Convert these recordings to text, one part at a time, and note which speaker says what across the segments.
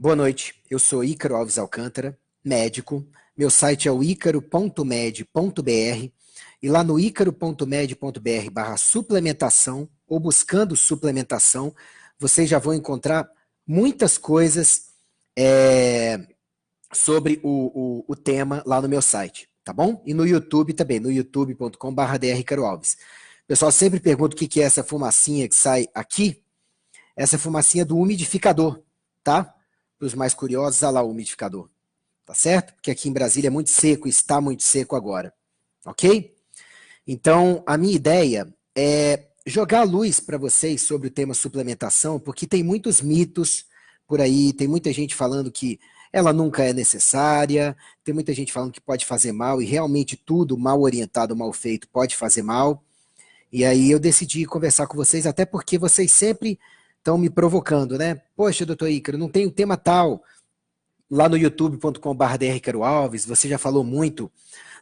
Speaker 1: Boa noite, eu sou Ícaro Alves Alcântara, médico. Meu site é o icaro.med.br e lá no icaro.med.br/suplementação ou buscando suplementação, vocês já vão encontrar muitas coisas sobre o tema lá no meu site, tá bom? E no YouTube também, no youtube.com/drIcaroalves. O pessoal sempre pergunta o que é essa fumacinha que sai aqui. Essa fumacinha do umidificador, tá? Para os mais curiosos, olha lá o umidificador, tá certo? Porque aqui em Brasília é muito seco, está muito seco agora, ok? Então, a minha ideia é jogar a luz para vocês sobre o tema suplementação, porque tem muitos mitos por aí, tem muita gente falando que ela nunca é necessária, tem muita gente falando que pode fazer mal, e realmente tudo mal orientado, mal feito, pode fazer mal. E aí eu decidi conversar com vocês, até porque vocês sempre estão me provocando, né? Poxa, doutor Ícaro, não tem um tema tal. Lá no youtube.com/drIcaroalves, você já falou muito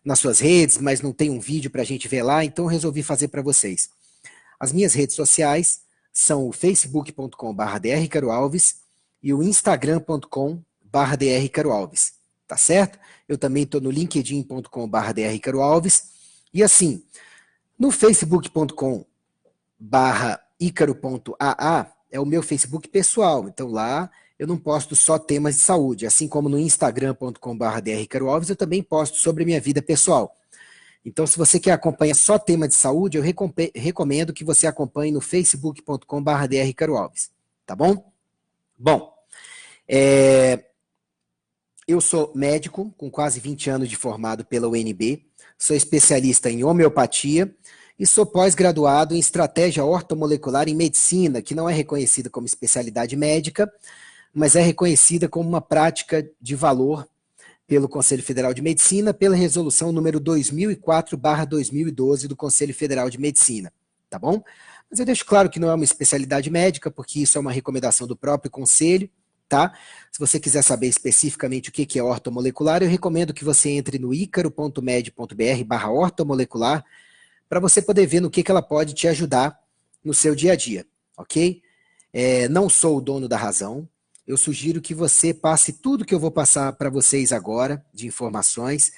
Speaker 1: nas suas redes, mas não tem um vídeo para a gente ver lá, então eu resolvi fazer para vocês. As minhas redes sociais são o facebook.com/drIcaroalves e o instagram.com/drIcaroalves, tá certo? Eu também estou no linkedin.com/drIcaroalves e assim, no facebook.com/icaro.aa é o meu Facebook pessoal, então lá eu não posto só temas de saúde, assim como no instagram.com/drIcaroalves eu também posto sobre a minha vida pessoal. Então se você quer acompanhar só tema de saúde, eu recomendo que você acompanhe no facebook.com/drIcaroalves, tá bom? Bom, eu sou médico com quase 20 anos de formado pela UNB, sou especialista em homeopatia, e sou pós-graduado em estratégia ortomolecular em medicina, que não é reconhecida como especialidade médica, mas é reconhecida como uma prática de valor pelo Conselho Federal de Medicina, pela resolução número 2004/2012 do Conselho Federal de Medicina, tá bom? Mas eu deixo claro que não é uma especialidade médica, porque isso é uma recomendação do próprio Conselho, tá? Se você quiser saber especificamente o que é ortomolecular, eu recomendo que você entre no icaro.med.br/ortomolecular, para você poder ver no que ela pode te ajudar no seu dia a dia, ok? Não sou o dono da razão, eu sugiro que você passe tudo que eu vou passar para vocês agora, de informações,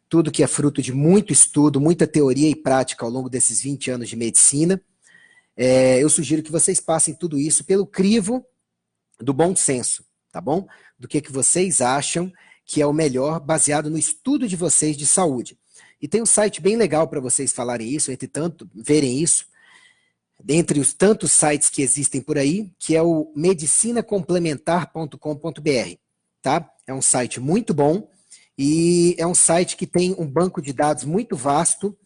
Speaker 1: tudo que é fruto de muito estudo, muita teoria e prática ao longo desses 20 anos de medicina, eu sugiro que vocês passem tudo isso pelo crivo do bom senso, tá bom? Do que vocês acham que é o melhor, baseado no estudo de vocês de saúde. E tem um site bem legal para vocês falarem isso, verem isso, dentre os tantos sites que existem por aí, que é o medicinacomplementar.com.br, tá? É um site muito bom e é um site que tem um banco de dados muito vasto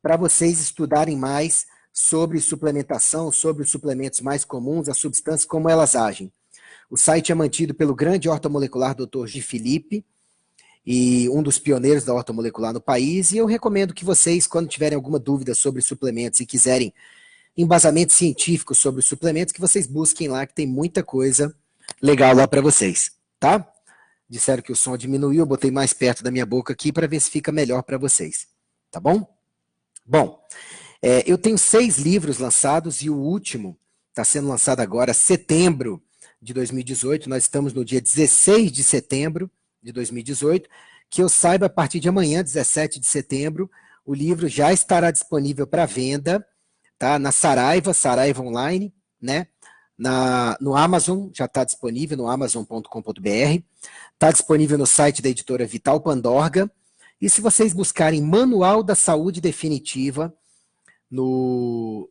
Speaker 1: para vocês estudarem mais sobre suplementação, sobre os suplementos mais comuns, as substâncias, como elas agem. O site é mantido pelo grande ortomolecular Dr. G. Felipe, e um dos pioneiros da ortomolecular no país, e eu recomendo que vocês, quando tiverem alguma dúvida sobre suplementos e quiserem embasamento científico sobre os suplementos, que vocês busquem lá, que tem muita coisa legal lá para vocês, tá? Disseram que o som diminuiu, eu botei mais perto da minha boca aqui para ver se fica melhor para vocês, tá bom? Bom, eu tenho 6 livros lançados e o último está sendo lançado agora, setembro de 2018, nós estamos no dia 16 de setembro de 2018, que eu saiba, a partir de amanhã, 17 de setembro, o livro já estará disponível para venda, tá? Na Saraiva Online, né? No Amazon, já está disponível, no amazon.com.br, está disponível no site da editora Vital Pandorga, e se vocês buscarem Manual da Saúde Definitiva no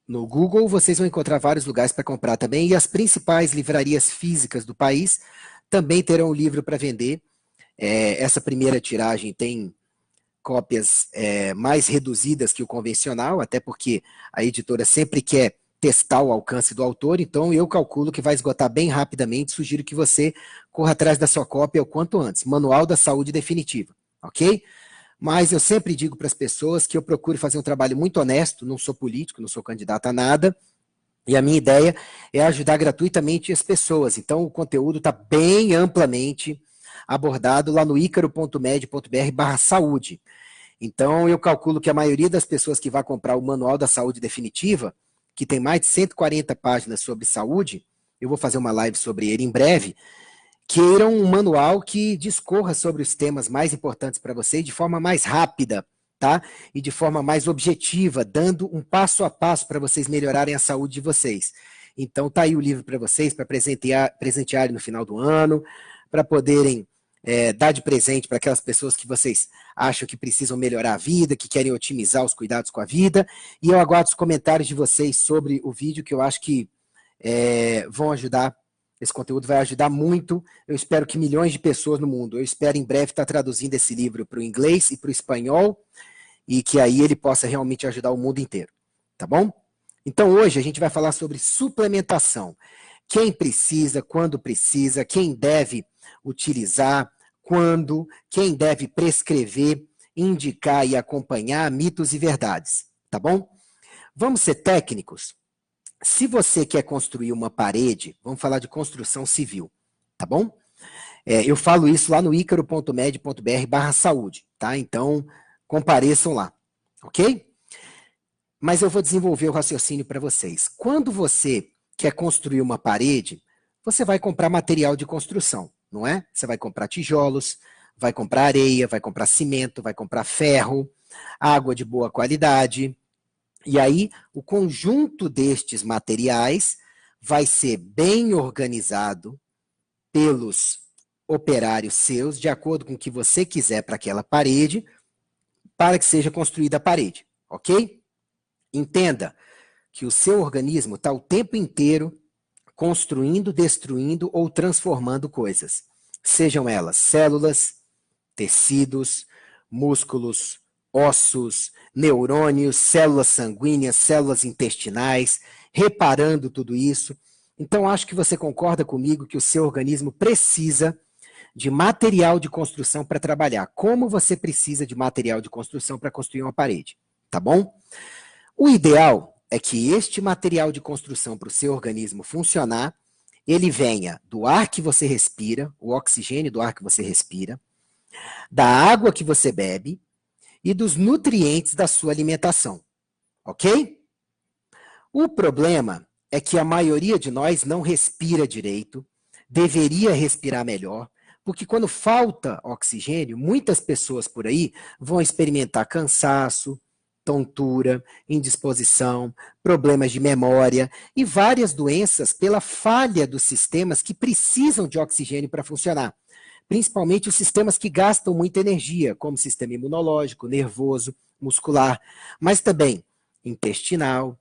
Speaker 1: Google, vocês vão encontrar vários lugares para comprar também, e as principais livrarias físicas do país também terão o livro para vender. Essa primeira tiragem tem cópias mais reduzidas que o convencional, até porque a editora sempre quer testar o alcance do autor, então eu calculo que vai esgotar bem rapidamente, sugiro que você corra atrás da sua cópia o quanto antes, Manual da Saúde Definitiva, ok? Mas eu sempre digo para as pessoas que eu procuro fazer um trabalho muito honesto, não sou político, não sou candidato a nada, e a minha ideia é ajudar gratuitamente as pessoas. Então o conteúdo está bem amplamente abordado lá no icaro.med.br/saúde. Então eu calculo que a maioria das pessoas que vai comprar o Manual da Saúde Definitiva, que tem mais de 140 páginas sobre saúde, eu vou fazer uma live sobre ele em breve, queiram um manual que discorra sobre os temas mais importantes para vocês de forma mais rápida, tá? E de forma mais objetiva, dando um passo a passo para vocês melhorarem a saúde de vocês. Então, tá aí o livro para vocês, para presentearem no final do ano, para poderem dar de presente para aquelas pessoas que vocês acham que precisam melhorar a vida, que querem otimizar os cuidados com a vida. E eu aguardo os comentários de vocês sobre o vídeo, que eu acho que vão ajudar. Esse conteúdo vai ajudar muito. Eu espero que milhões de pessoas no mundo, eu espero em breve estar traduzindo esse livro para o inglês e para o espanhol, e que aí ele possa realmente ajudar o mundo inteiro, tá bom? Então hoje a gente vai falar sobre suplementação. Quem precisa, quando precisa, quem deve utilizar, quando, quem deve prescrever, indicar e acompanhar mitos e verdades, tá bom? Vamos ser técnicos? Se você quer construir uma parede, vamos falar de construção civil, tá bom? Eu falo isso lá no icaro.med.br/saúde, tá? Então, compareçam lá, ok? Mas eu vou desenvolver o raciocínio para vocês. Quando você quer construir uma parede, você vai comprar material de construção, não é? Você vai comprar tijolos, vai comprar areia, vai comprar cimento, vai comprar ferro, água de boa qualidade. E aí, o conjunto destes materiais vai ser bem organizado pelos operários seus, de acordo com o que você quiser para aquela parede, para que seja construída a parede, ok? Entenda que o seu organismo está o tempo inteiro construindo, destruindo ou transformando coisas. Sejam elas células, tecidos, músculos, ossos, neurônios, células sanguíneas, células intestinais, reparando tudo isso. Então, acho que você concorda comigo que o seu organismo precisa de material de construção para trabalhar. Como você precisa de material de construção para construir uma parede, tá bom? O ideal é que este material de construção para o seu organismo funcionar, ele venha do ar que você respira, o oxigênio do ar que você respira, da água que você bebe e dos nutrientes da sua alimentação, ok? O problema é que a maioria de nós não respira direito, deveria respirar melhor, porque quando falta oxigênio, muitas pessoas por aí vão experimentar cansaço, tontura, indisposição, problemas de memória e várias doenças pela falha dos sistemas que precisam de oxigênio para funcionar. Principalmente os sistemas que gastam muita energia, como o sistema imunológico, nervoso, muscular, mas também intestinal,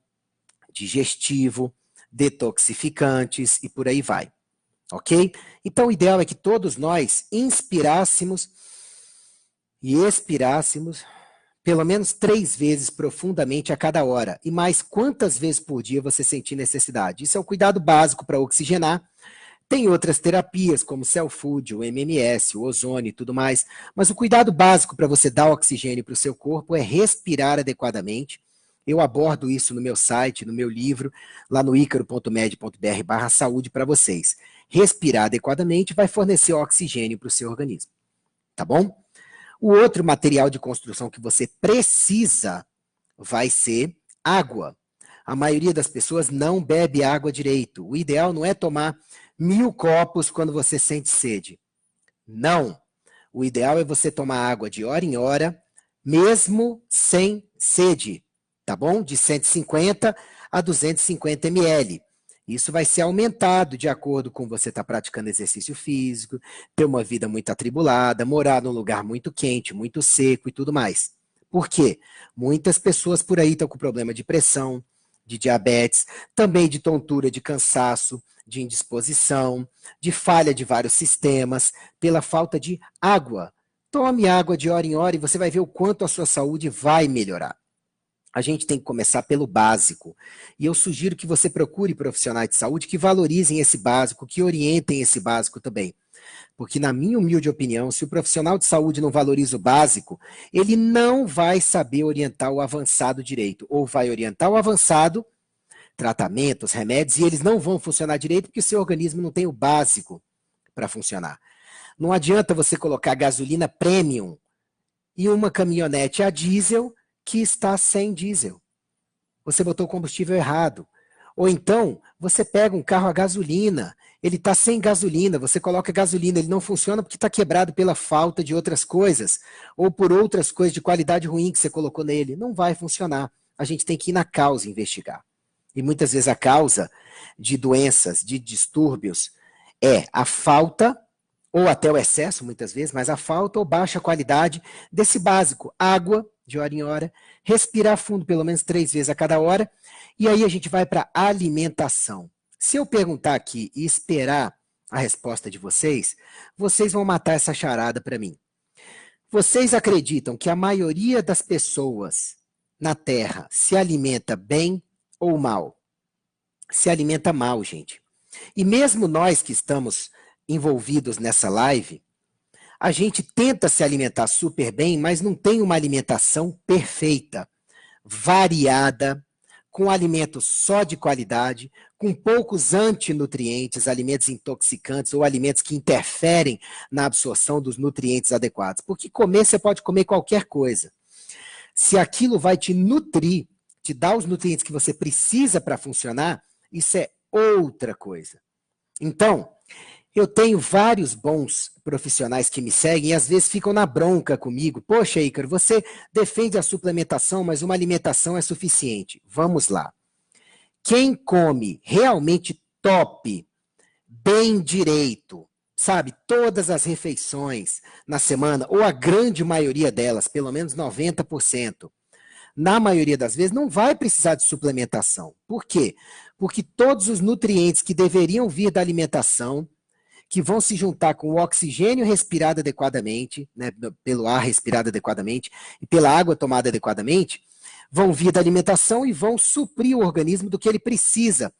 Speaker 1: digestivo, detoxificantes e por aí vai. Ok? Então o ideal é que todos nós inspirássemos e expirássemos pelo menos 3 vezes profundamente a cada hora, e mais quantas vezes por dia você sentir necessidade. Isso é um cuidado básico para oxigenar. Tem outras terapias, como o Cell Food, o MMS, o ozônio e tudo mais, mas o cuidado básico para você dar oxigênio para o seu corpo é respirar adequadamente. Eu abordo isso no meu site, no meu livro, lá no icaro.med.br/saúde para vocês. Respirar adequadamente vai fornecer oxigênio para o seu organismo, tá bom? O outro material de construção que você precisa vai ser água. A maioria das pessoas não bebe água direito. O ideal não é tomar 1000 copos quando você sente sede. Não. O ideal é você tomar água de hora em hora, mesmo sem sede, tá bom? De 150 a 250 ml. Isso vai ser aumentado de acordo com você estar praticando exercício físico, ter uma vida muito atribulada, morar num lugar muito quente, muito seco e tudo mais. Por quê? Muitas pessoas por aí estão com problema de pressão, de diabetes, também de tontura, de cansaço, de indisposição, de falha de vários sistemas, pela falta de água. Tome água de hora em hora e você vai ver o quanto a sua saúde vai melhorar. A gente tem que começar pelo básico. E eu sugiro que você procure profissionais de saúde que valorizem esse básico, que orientem esse básico também. Porque, na minha humilde opinião, se o profissional de saúde não valoriza o básico, ele não vai saber orientar o avançado direito. Ou vai orientar o avançado, tratamentos, remédios, e eles não vão funcionar direito porque o seu organismo não tem o básico para funcionar. Não adianta você colocar gasolina premium e uma caminhonete a diesel que está sem diesel. Você botou o combustível errado. Ou então, você pega um carro a gasolina ele está sem gasolina, você coloca gasolina, ele não funciona porque está quebrado pela falta de outras coisas, ou por outras coisas de qualidade ruim que você colocou nele. Não vai funcionar. A gente tem que ir na causa investigar. E muitas vezes a causa de doenças, de distúrbios, é a falta, ou até o excesso, muitas vezes, mas a falta ou baixa qualidade desse básico. Água, de hora em hora, respirar fundo pelo menos 3 vezes a cada hora, e aí a gente vai para a alimentação. Se eu perguntar aqui e esperar a resposta de vocês, vocês vão matar essa charada para mim. Vocês acreditam que a maioria das pessoas na Terra se alimenta bem ou mal? Se alimenta mal, gente. E mesmo nós que estamos envolvidos nessa live, a gente tenta se alimentar super bem, mas não tem uma alimentação perfeita, variada, com alimentos só de qualidade, com poucos antinutrientes, alimentos intoxicantes ou alimentos que interferem na absorção dos nutrientes adequados. Porque comer, você pode comer qualquer coisa. Se aquilo vai te nutrir, te dar os nutrientes que você precisa para funcionar, isso é outra coisa. Então, eu tenho vários bons profissionais que me seguem e às vezes ficam na bronca comigo. Poxa, Ícaro, você defende a suplementação, mas uma alimentação é suficiente. Vamos lá. Quem come realmente top, bem direito, sabe, todas as refeições na semana, ou a grande maioria delas, pelo menos 90%, na maioria das vezes, não vai precisar de suplementação. Por quê? Porque todos os nutrientes que deveriam vir da alimentação, que vão se juntar com o oxigênio respirado adequadamente, né, pelo ar respirado adequadamente e pela água tomada adequadamente, vão vir da alimentação e vão suprir o organismo do que ele precisa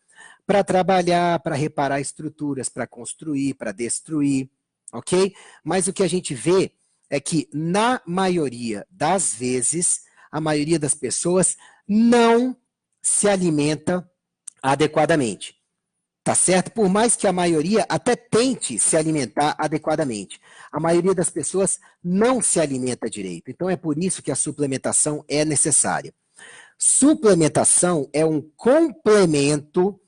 Speaker 1: para trabalhar, para reparar estruturas, para construir, para destruir, ok? Mas o que a gente vê é que, na maioria das vezes, a maioria das pessoas não se alimenta adequadamente. Tá certo? Por mais que a maioria até tente se alimentar adequadamente, a maioria das pessoas não se alimenta direito. Então é por isso que a suplementação é necessária. Suplementação é um complemento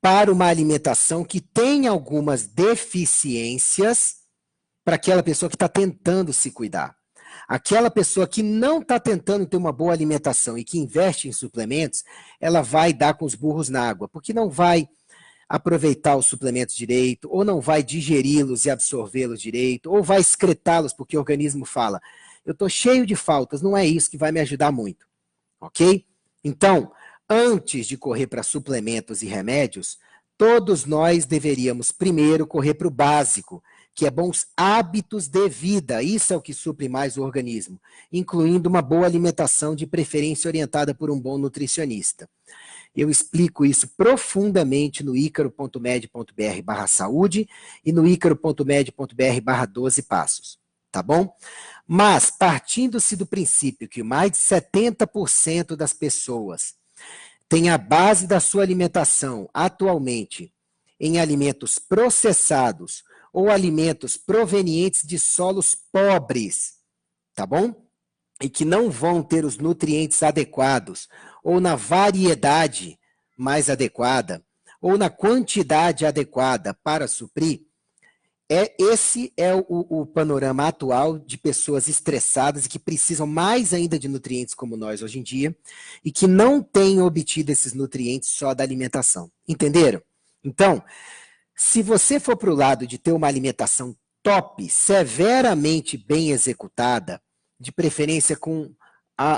Speaker 1: para uma alimentação que tem algumas deficiências para aquela pessoa que está tentando se cuidar. Aquela pessoa que não está tentando ter uma boa alimentação e que investe em suplementos, ela vai dar com os burros na água, porque não vai aproveitar os suplementos direito, ou não vai digeri-los e absorvê-los direito, ou vai excretá-los porque o organismo fala, eu estou cheio de faltas, não é isso que vai me ajudar muito, ok? Então, antes de correr para suplementos e remédios, todos nós deveríamos primeiro correr para o básico, que é bons hábitos de vida, isso é o que supre mais o organismo, incluindo uma boa alimentação, de preferência orientada por um bom nutricionista. Eu explico isso profundamente no icaro.med.br/saúde e no icaro.med.br/12 passos, tá bom? Mas, partindo-se do princípio que mais de 70% das pessoas têm a base da sua alimentação atualmente em alimentos processados ou alimentos provenientes de solos pobres, tá bom? E que não vão ter os nutrientes adequados, ou na variedade mais adequada, ou na quantidade adequada para suprir, esse é o panorama atual de pessoas estressadas e que precisam mais ainda de nutrientes como nós hoje em dia, e que não têm obtido esses nutrientes só da alimentação. Entenderam? Então, se você for para o lado de ter uma alimentação top, severamente bem executada, de preferência com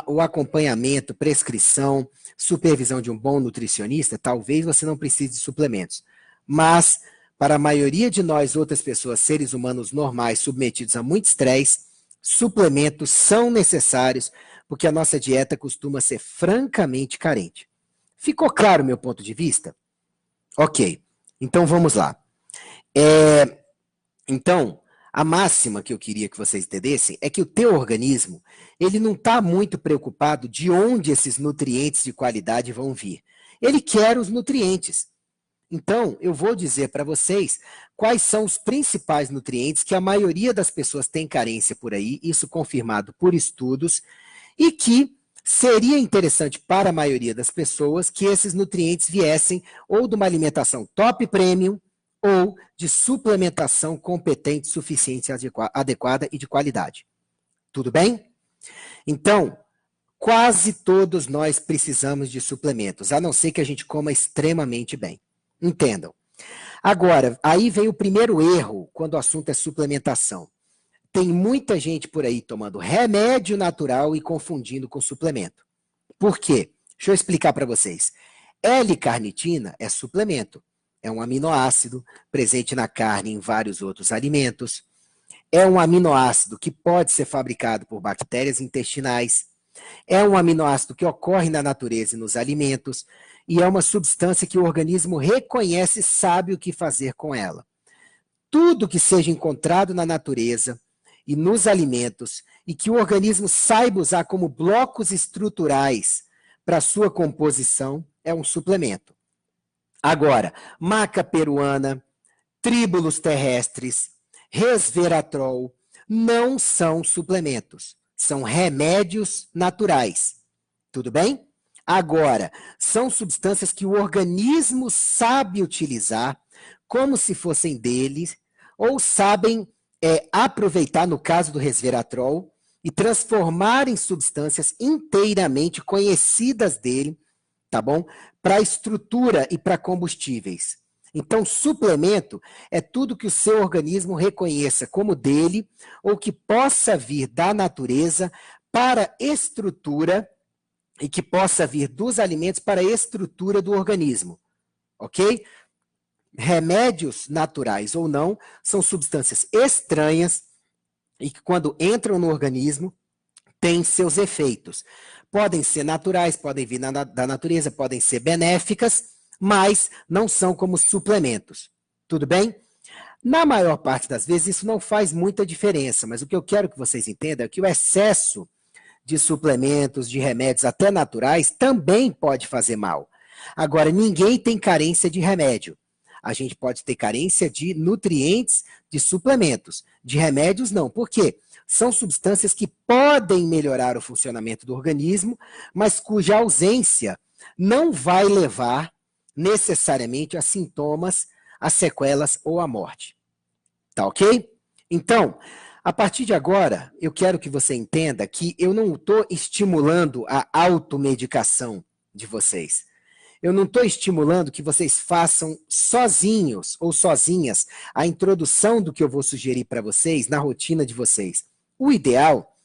Speaker 1: o acompanhamento, prescrição, supervisão de um bom nutricionista, talvez você não precise de suplementos. Mas, para a maioria de nós, outras pessoas, seres humanos normais, submetidos a muito estresse, suplementos são necessários, porque a nossa dieta costuma ser francamente carente. Ficou claro o meu ponto de vista? Ok, então vamos lá. Então, a máxima que eu queria que vocês entendessem é que o teu organismo, ele não está muito preocupado de onde esses nutrientes de qualidade vão vir. Ele quer os nutrientes. Então, eu vou dizer para vocês quais são os principais nutrientes que a maioria das pessoas tem carência por aí, isso confirmado por estudos, e que seria interessante para a maioria das pessoas que esses nutrientes viessem ou de uma alimentação top premium, ou de suplementação competente, suficiente, adequada e de qualidade. Tudo bem? Então, quase todos nós precisamos de suplementos, a não ser que a gente coma extremamente bem. Entendam. Agora, aí vem o primeiro erro quando o assunto é suplementação. Tem muita gente por aí tomando remédio natural e confundindo com suplemento. Por quê? Deixa eu explicar para vocês. L-carnitina é suplemento. É um aminoácido presente na carne e em vários outros alimentos. É um aminoácido que pode ser fabricado por bactérias intestinais. É um aminoácido que ocorre na natureza e nos alimentos. E é uma substância que o organismo reconhece e sabe o que fazer com ela. Tudo que seja encontrado na natureza e nos alimentos, e que o organismo saiba usar como blocos estruturais para sua composição, é um suplemento. Agora, maca peruana, tríbulos terrestres, resveratrol, não são suplementos, são remédios naturais. Tudo bem? Agora, são substâncias que o organismo sabe utilizar como se fossem deles, ou sabem aproveitar, no caso do resveratrol, e transformar em substâncias inteiramente conhecidas dele, tá bom? Para estrutura e para combustíveis. Então, suplemento é tudo que o seu organismo reconheça como dele, ou que possa vir da natureza para estrutura, e que possa vir dos alimentos para a estrutura do organismo. Ok? Remédios naturais ou não, são substâncias estranhas e que quando entram no organismo, têm seus efeitos. Podem ser naturais, podem vir da natureza, podem ser benéficas, mas não são como suplementos. Tudo bem? Na maior parte das vezes, isso não faz muita diferença, mas o que eu quero que vocês entendam é que o excesso de suplementos, de remédios até naturais, também pode fazer mal. Agora, ninguém tem carência de remédio. A gente pode ter carência de nutrientes, de suplementos. De remédios, não. Por quê? São substâncias que podem melhorar o funcionamento do organismo, mas cuja ausência não vai levar necessariamente a sintomas, a sequelas ou a morte. Tá ok? Então, a partir de agora, eu quero que você entenda que eu não estou estimulando a automedicação de vocês. Eu não estou estimulando que vocês façam sozinhos ou sozinhas a introdução do que eu vou sugerir para vocês na rotina de vocês. O ideal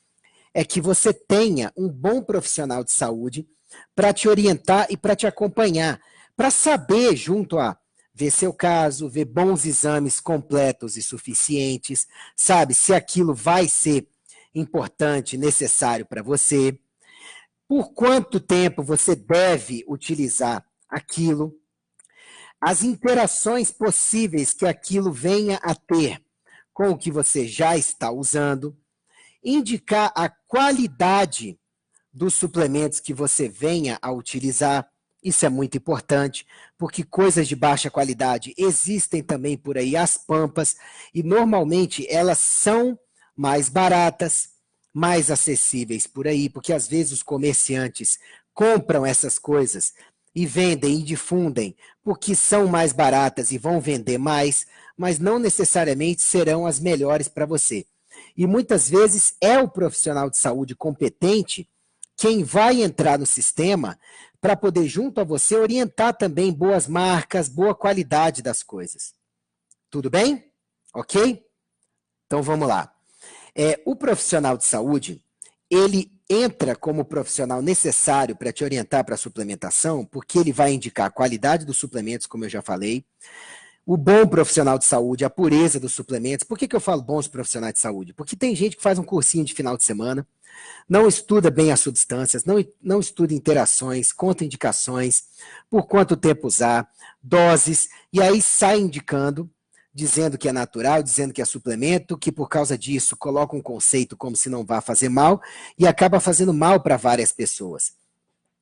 Speaker 1: é que você tenha um bom profissional de saúde para te orientar e para te acompanhar, para saber, junto a ver seu caso, ver bons exames completos e suficientes, sabe, se aquilo vai ser importante, necessário para você, por quanto tempo você deve utilizar aquilo, as interações possíveis que aquilo venha a ter com o que você já está usando, indicar a qualidade dos suplementos que você venha a utilizar. Isso é muito importante, porque coisas de baixa qualidade existem também por aí, as pampas, e normalmente elas são mais baratas, mais acessíveis por aí, porque às vezes os comerciantes compram essas coisas e vendem e difundem porque são mais baratas e vão vender mais, mas não necessariamente serão as melhores para você. E muitas vezes é o profissional de saúde competente quem vai entrar no sistema para poder, junto a você, orientar também boas marcas, boa qualidade das coisas. Tudo bem? Ok? Então vamos lá. O profissional de saúde, ele entra como profissional necessário para te orientar para a suplementação, porque ele vai indicar a qualidade dos suplementos, como eu já falei, o bom profissional de saúde, a pureza dos suplementos. Por que eu falo bons profissionais de saúde? Porque tem gente que faz um cursinho de final de semana, não estuda bem as substâncias, não estuda interações, contraindicações, por quanto tempo usar, doses, e aí sai indicando, dizendo que é natural, dizendo que é suplemento, que por causa disso coloca um conceito como se não vá fazer mal, e acaba fazendo mal para várias pessoas.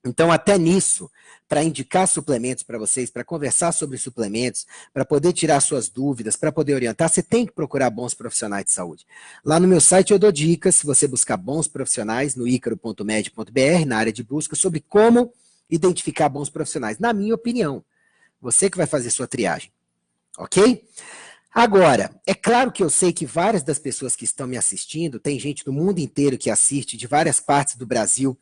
Speaker 1: Então, até nisso, para indicar suplementos para vocês, para conversar sobre suplementos, para poder tirar suas dúvidas, para poder orientar, você tem que procurar bons profissionais de saúde. Lá no meu site eu dou dicas, se você buscar bons profissionais, no icaro.med.br, na área de busca, sobre como identificar bons profissionais. Na minha opinião, você que vai fazer sua triagem. ok? Agora, é claro que eu sei que várias das pessoas que estão me assistindo, tem gente do mundo inteiro que assiste, de várias partes do Brasil,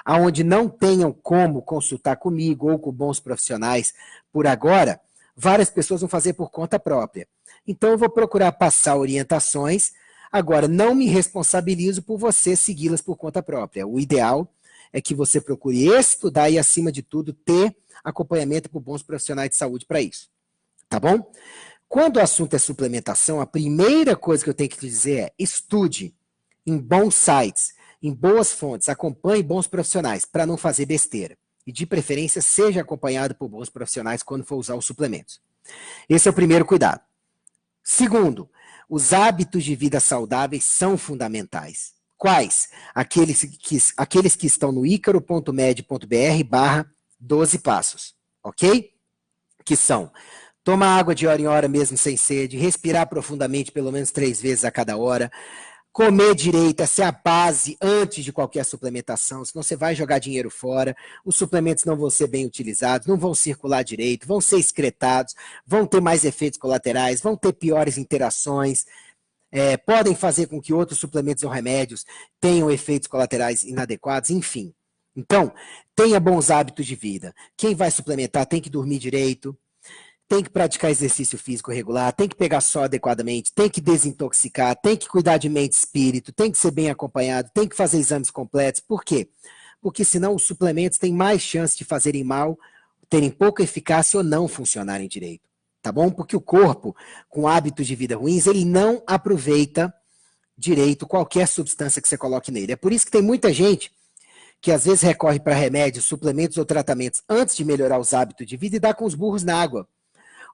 Speaker 1: aonde não tenham como consultar comigo ou com bons profissionais por agora, várias pessoas vão fazer por conta própria. Então eu vou procurar passar orientações, agora não me responsabilizo por você segui-las por conta própria. O ideal é que você procure estudar e, acima de tudo, ter acompanhamento por bons profissionais de saúde para isso. Tá bom? Quando o assunto é suplementação, a primeira coisa que eu tenho que te dizer é estude em bons sites, em boas fontes, acompanhe bons profissionais para não fazer besteira. E, de preferência, seja acompanhado por bons profissionais quando for usar os suplementos. Esse é o primeiro cuidado. Segundo, os hábitos de vida saudáveis são fundamentais. Quais? Aqueles que estão no icaro.med.br/12 passos, ok? Que são: tomar água de hora em hora mesmo sem sede, respirar profundamente pelo menos 3 vezes a cada hora, comer direito, essa é a base antes de qualquer suplementação, senão você vai jogar dinheiro fora, os suplementos não vão ser bem utilizados, não vão circular direito, vão ser excretados, vão ter mais efeitos colaterais, vão ter piores interações, podem fazer com que outros suplementos ou remédios tenham efeitos colaterais inadequados, enfim. Então, tenha bons hábitos de vida. Quem vai suplementar tem que dormir direito, tem que praticar exercício físico regular, tem que pegar sol adequadamente, tem que desintoxicar, tem que cuidar de mente e espírito, tem que ser bem acompanhado, tem que fazer exames completos. Por quê? Porque senão os suplementos têm mais chance de fazerem mal, terem pouca eficácia ou não funcionarem direito. Tá bom? Porque o corpo, com hábitos de vida ruins, ele não aproveita direito qualquer substância que você coloque nele. É por isso que tem muita gente que às vezes recorre para remédios, suplementos ou tratamentos antes de melhorar os hábitos de vida e dá com os burros na água.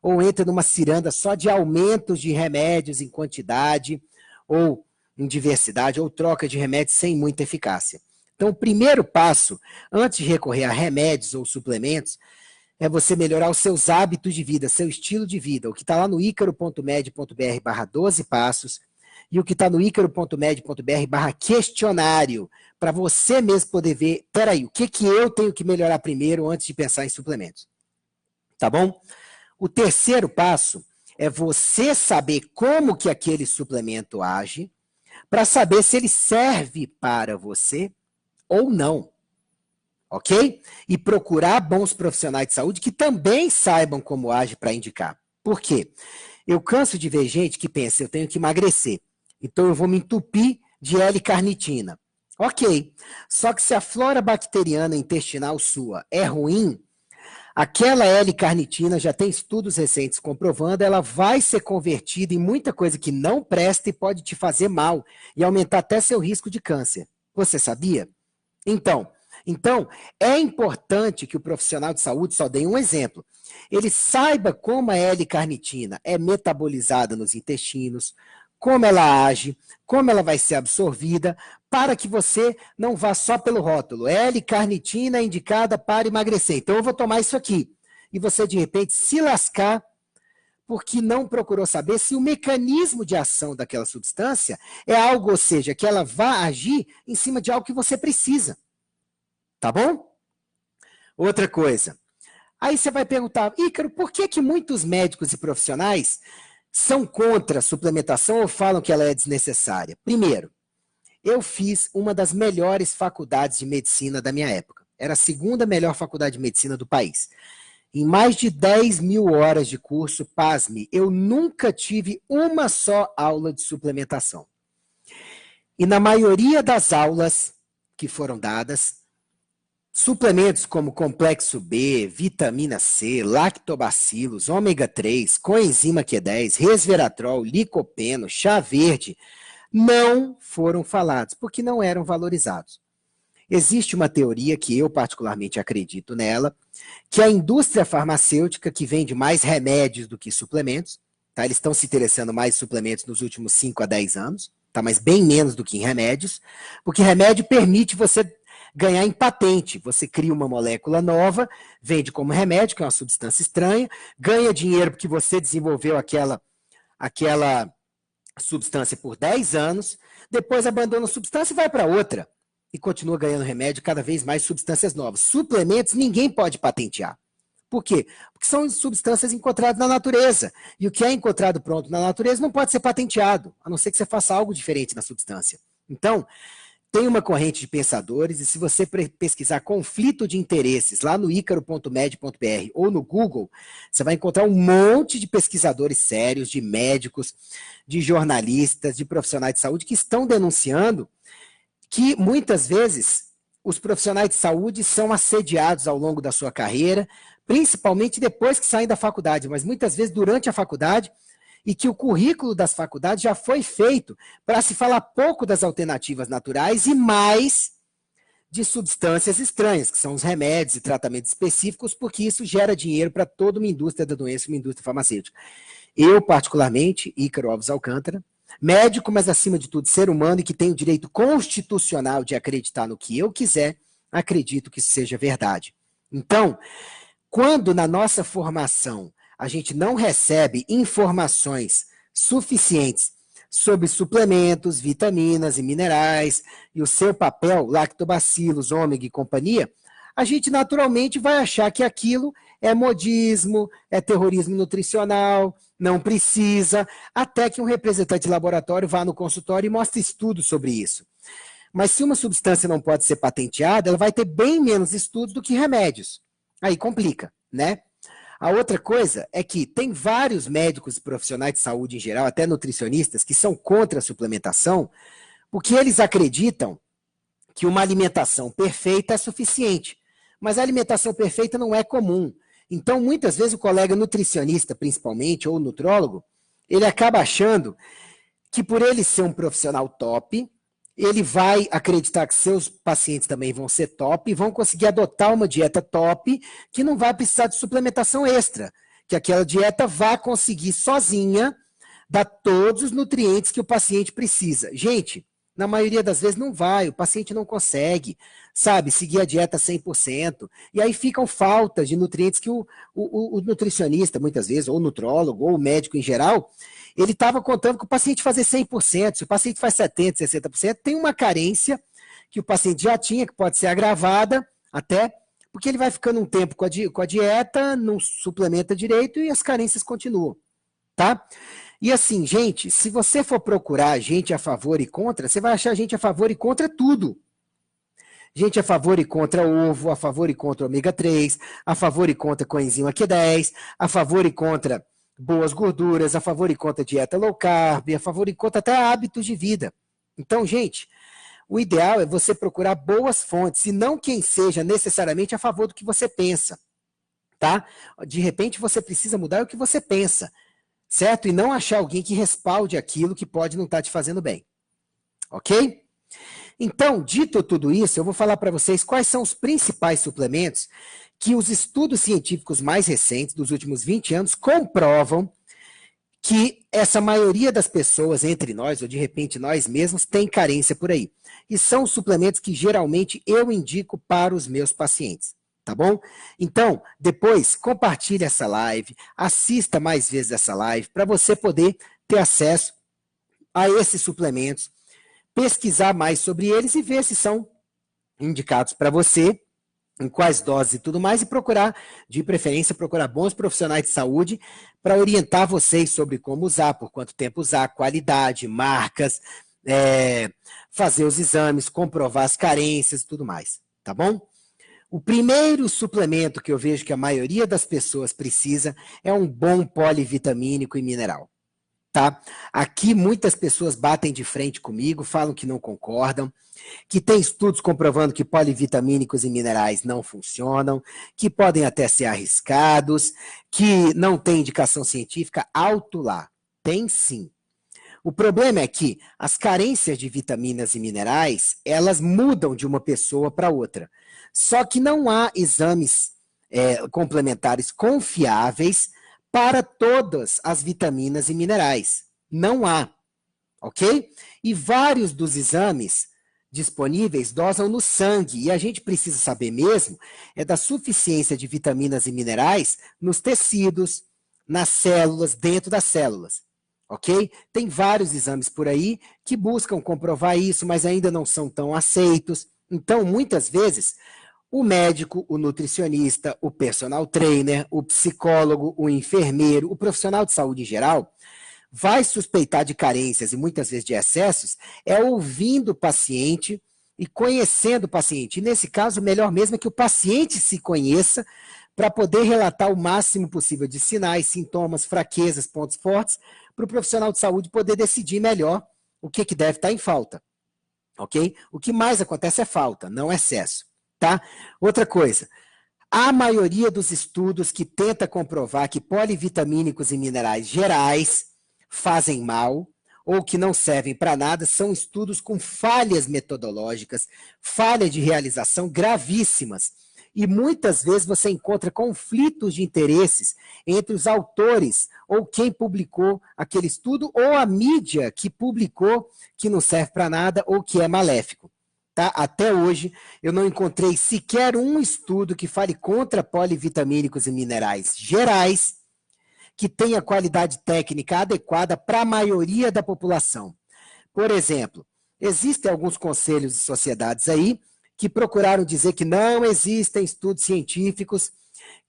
Speaker 1: Ou entra numa ciranda só de aumentos de remédios em quantidade, ou em diversidade, ou troca de remédios sem muita eficácia. Então, o primeiro passo, antes de recorrer a remédios ou suplementos, é você melhorar os seus hábitos de vida, seu estilo de vida. O que está lá no icaro.med.br/12 passos e o que está no icaro.med.br/questionário, para você mesmo poder ver, peraí, o que eu tenho que melhorar primeiro antes de pensar em suplementos? Tá bom? O terceiro passo é você saber como que aquele suplemento age, para saber se ele serve para você ou não. Ok? E procurar bons profissionais de saúde que também saibam como age para indicar. Por quê? Eu canso de ver gente que pensa, eu tenho que emagrecer, então eu vou me entupir de L-carnitina. Ok, só que se a flora bacteriana intestinal sua é ruim, aquela L-carnitina, já tem estudos recentes comprovando, ela vai ser convertida em muita coisa que não presta e pode te fazer mal e aumentar até seu risco de câncer. Você sabia? Então, é importante que o profissional de saúde, só dê um exemplo, ele saiba como a L-carnitina é metabolizada nos intestinos, como ela age, como ela vai ser absorvida, para que você não vá só pelo rótulo. L-carnitina é indicada para emagrecer, então eu vou tomar isso aqui. E você, de repente, se lascar porque não procurou saber se o mecanismo de ação daquela substância é algo, ou seja, que ela vá agir em cima de algo que você precisa. Tá bom? Outra coisa. Aí você vai perguntar, Ícaro, por que muitos médicos e profissionais são contra a suplementação ou falam que ela é desnecessária? Primeiro, eu fiz uma das melhores faculdades de medicina da minha época. Era a segunda melhor faculdade de medicina do país. Em mais de 10.000 horas de curso, pasme, eu nunca tive uma só aula de suplementação. E na maioria das aulas que foram dadas, suplementos como complexo B, vitamina C, lactobacilos, ômega 3, coenzima Q10, resveratrol, licopeno, chá verde, não foram falados, porque não eram valorizados. Existe uma teoria que eu particularmente acredito nela, que a indústria farmacêutica, que vende mais remédios do que suplementos, tá? Eles estão se interessando mais em suplementos nos últimos 5 a 10 anos, tá? Mas bem menos do que em remédios, porque remédio permite você ganhar em patente. Você cria uma molécula nova, vende como remédio, que é uma substância estranha, ganha dinheiro porque você desenvolveu aquela substância por 10 anos, depois abandona a substância e vai para outra. E continua ganhando remédio, cada vez mais substâncias novas. Suplementos ninguém pode patentear. Por quê? Porque são substâncias encontradas na natureza. E o que é encontrado pronto na natureza não pode ser patenteado, a não ser que você faça algo diferente na substância. Então, tem uma corrente de pensadores, e se você pesquisar conflito de interesses lá no icaro.med.br ou no Google, você vai encontrar um monte de pesquisadores sérios, de médicos, de jornalistas, de profissionais de saúde que estão denunciando que muitas vezes os profissionais de saúde são assediados ao longo da sua carreira, principalmente depois que saem da faculdade, mas muitas vezes durante a faculdade, e que o currículo das faculdades já foi feito para se falar pouco das alternativas naturais e mais de substâncias estranhas, que são os remédios e tratamentos específicos, porque isso gera dinheiro para toda uma indústria da doença, uma indústria farmacêutica. Eu, particularmente, Ícaro Alves Alcântara, médico, mas acima de tudo ser humano e que tem o direito constitucional de acreditar no que eu quiser, acredito que isso seja verdade. Então, quando na nossa formação a gente não recebe informações suficientes sobre suplementos, vitaminas e minerais e o seu papel, lactobacilos, ômega e companhia, a gente naturalmente vai achar que aquilo é modismo, é terrorismo nutricional, não precisa, até que um representante de laboratório vá no consultório e mostre estudos sobre isso. Mas se uma substância não pode ser patenteada, ela vai ter bem menos estudos do que remédios. Aí complica, né? A outra coisa é que tem vários médicos e profissionais de saúde em geral, até nutricionistas, que são contra a suplementação, porque eles acreditam que uma alimentação perfeita é suficiente. Mas a alimentação perfeita não é comum. Então, muitas vezes, o colega nutricionista, principalmente, ou nutrólogo, ele acaba achando que por ele ser um profissional top, ele vai acreditar que seus pacientes também vão ser top e vão conseguir adotar uma dieta top que não vai precisar de suplementação extra, que aquela dieta vai conseguir sozinha dar todos os nutrientes que o paciente precisa. Gente, na maioria das vezes não vai, o paciente não consegue, sabe, seguir a dieta 100%, e aí ficam faltas de nutrientes que o nutricionista, muitas vezes, ou o nutrólogo, ou o médico em geral, ele estava contando que o paciente fazer 100%, se o paciente faz 70%, 60%, tem uma carência que o paciente já tinha, que pode ser agravada até, porque ele vai ficando um tempo com a dieta, não suplementa direito e as carências continuam, tá? E assim, gente, se você for procurar gente a favor e contra, você vai achar gente a favor e contra tudo. Gente a favor e contra ovo, a favor e contra ômega 3, a favor e contra coenzima Q10, a favor e contra boas gorduras, a favor e contra dieta low carb, a favor e contra até hábitos de vida. Então, gente, o ideal é você procurar boas fontes e não quem seja necessariamente a favor do que você pensa, tá? De repente você precisa mudar o que você pensa, certo? E não achar alguém que respalde aquilo que pode não estar te fazendo bem, ok? Então, dito tudo isso, eu vou falar para vocês quais são os principais suplementos que os estudos científicos mais recentes, dos últimos 20 anos, comprovam que essa maioria das pessoas entre nós, ou de repente nós mesmos, tem carência por aí. E são os suplementos que geralmente eu indico para os meus pacientes, tá bom? Então, depois, compartilhe essa live, assista mais vezes essa live, para você poder ter acesso a esses suplementos, pesquisar mais sobre eles e ver se são indicados para você, em quais doses e tudo mais, e procurar, de preferência, procurar bons profissionais de saúde para orientar vocês sobre como usar, por quanto tempo usar, qualidade, marcas, fazer os exames, comprovar as carências e tudo mais, tá bom? O primeiro suplemento que eu vejo que a maioria das pessoas precisa é um bom polivitamínico e mineral. Tá? Aqui muitas pessoas batem de frente comigo, falam que não concordam, que tem estudos comprovando que polivitamínicos e minerais não funcionam, que podem até ser arriscados, que não tem indicação científica. Alto lá, tem sim. O problema é que as carências de vitaminas e minerais, elas mudam de uma pessoa para outra. Só que não há exames complementares confiáveis para todas as vitaminas e minerais. Não há, ok? E vários dos exames disponíveis dosam no sangue, e a gente precisa saber mesmo da suficiência de vitaminas e minerais nos tecidos, nas células, dentro das células, ok? Tem vários exames por aí que buscam comprovar isso, mas ainda não são tão aceitos. Então, muitas vezes, o médico, o nutricionista, o personal trainer, o psicólogo, o enfermeiro, o profissional de saúde em geral, vai suspeitar de carências e muitas vezes de excessos, é ouvindo o paciente e conhecendo o paciente. E nesse caso, o melhor mesmo é que o paciente se conheça para poder relatar o máximo possível de sinais, sintomas, fraquezas, pontos fortes, para o profissional de saúde poder decidir melhor o que deve estar em falta. Ok? O que mais acontece é falta, não excesso. Tá? Outra coisa, a maioria dos estudos que tenta comprovar que polivitamínicos e minerais gerais fazem mal ou que não servem para nada são estudos com falhas metodológicas, falha de realização gravíssimas. E muitas vezes você encontra conflitos de interesses entre os autores ou quem publicou aquele estudo ou a mídia que publicou que não serve para nada ou que é maléfico. Tá? Até hoje, eu não encontrei sequer um estudo que fale contra polivitamínicos e minerais gerais que tenha qualidade técnica adequada para a maioria da população. Por exemplo, existem alguns conselhos e sociedades aí que procuraram dizer que não existem estudos científicos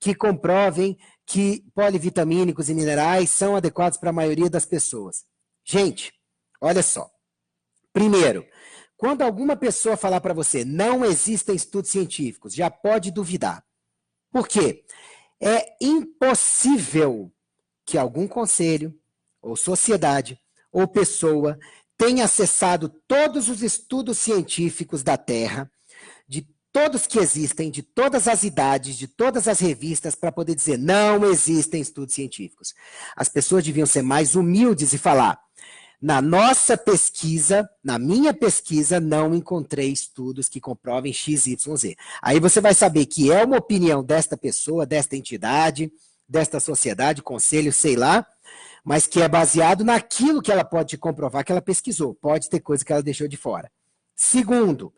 Speaker 1: que comprovem que polivitamínicos e minerais são adequados para a maioria das pessoas. Gente, olha só. Primeiro, quando alguma pessoa falar para você não existem estudos científicos, já pode duvidar. Por quê? É impossível que algum conselho, ou sociedade, ou pessoa tenha acessado todos os estudos científicos da Terra, de todos que existem, de todas as idades, de todas as revistas, para poder dizer não existem estudos científicos. As pessoas deviam ser mais humildes e falar: na nossa pesquisa, na minha pesquisa, não encontrei estudos que comprovem X, Y, Z. Aí você vai saber que é uma opinião desta pessoa, desta entidade, desta sociedade, conselho, sei lá, mas que é baseado naquilo que ela pode comprovar que ela pesquisou. Pode ter coisa que ela deixou de fora. Segundo,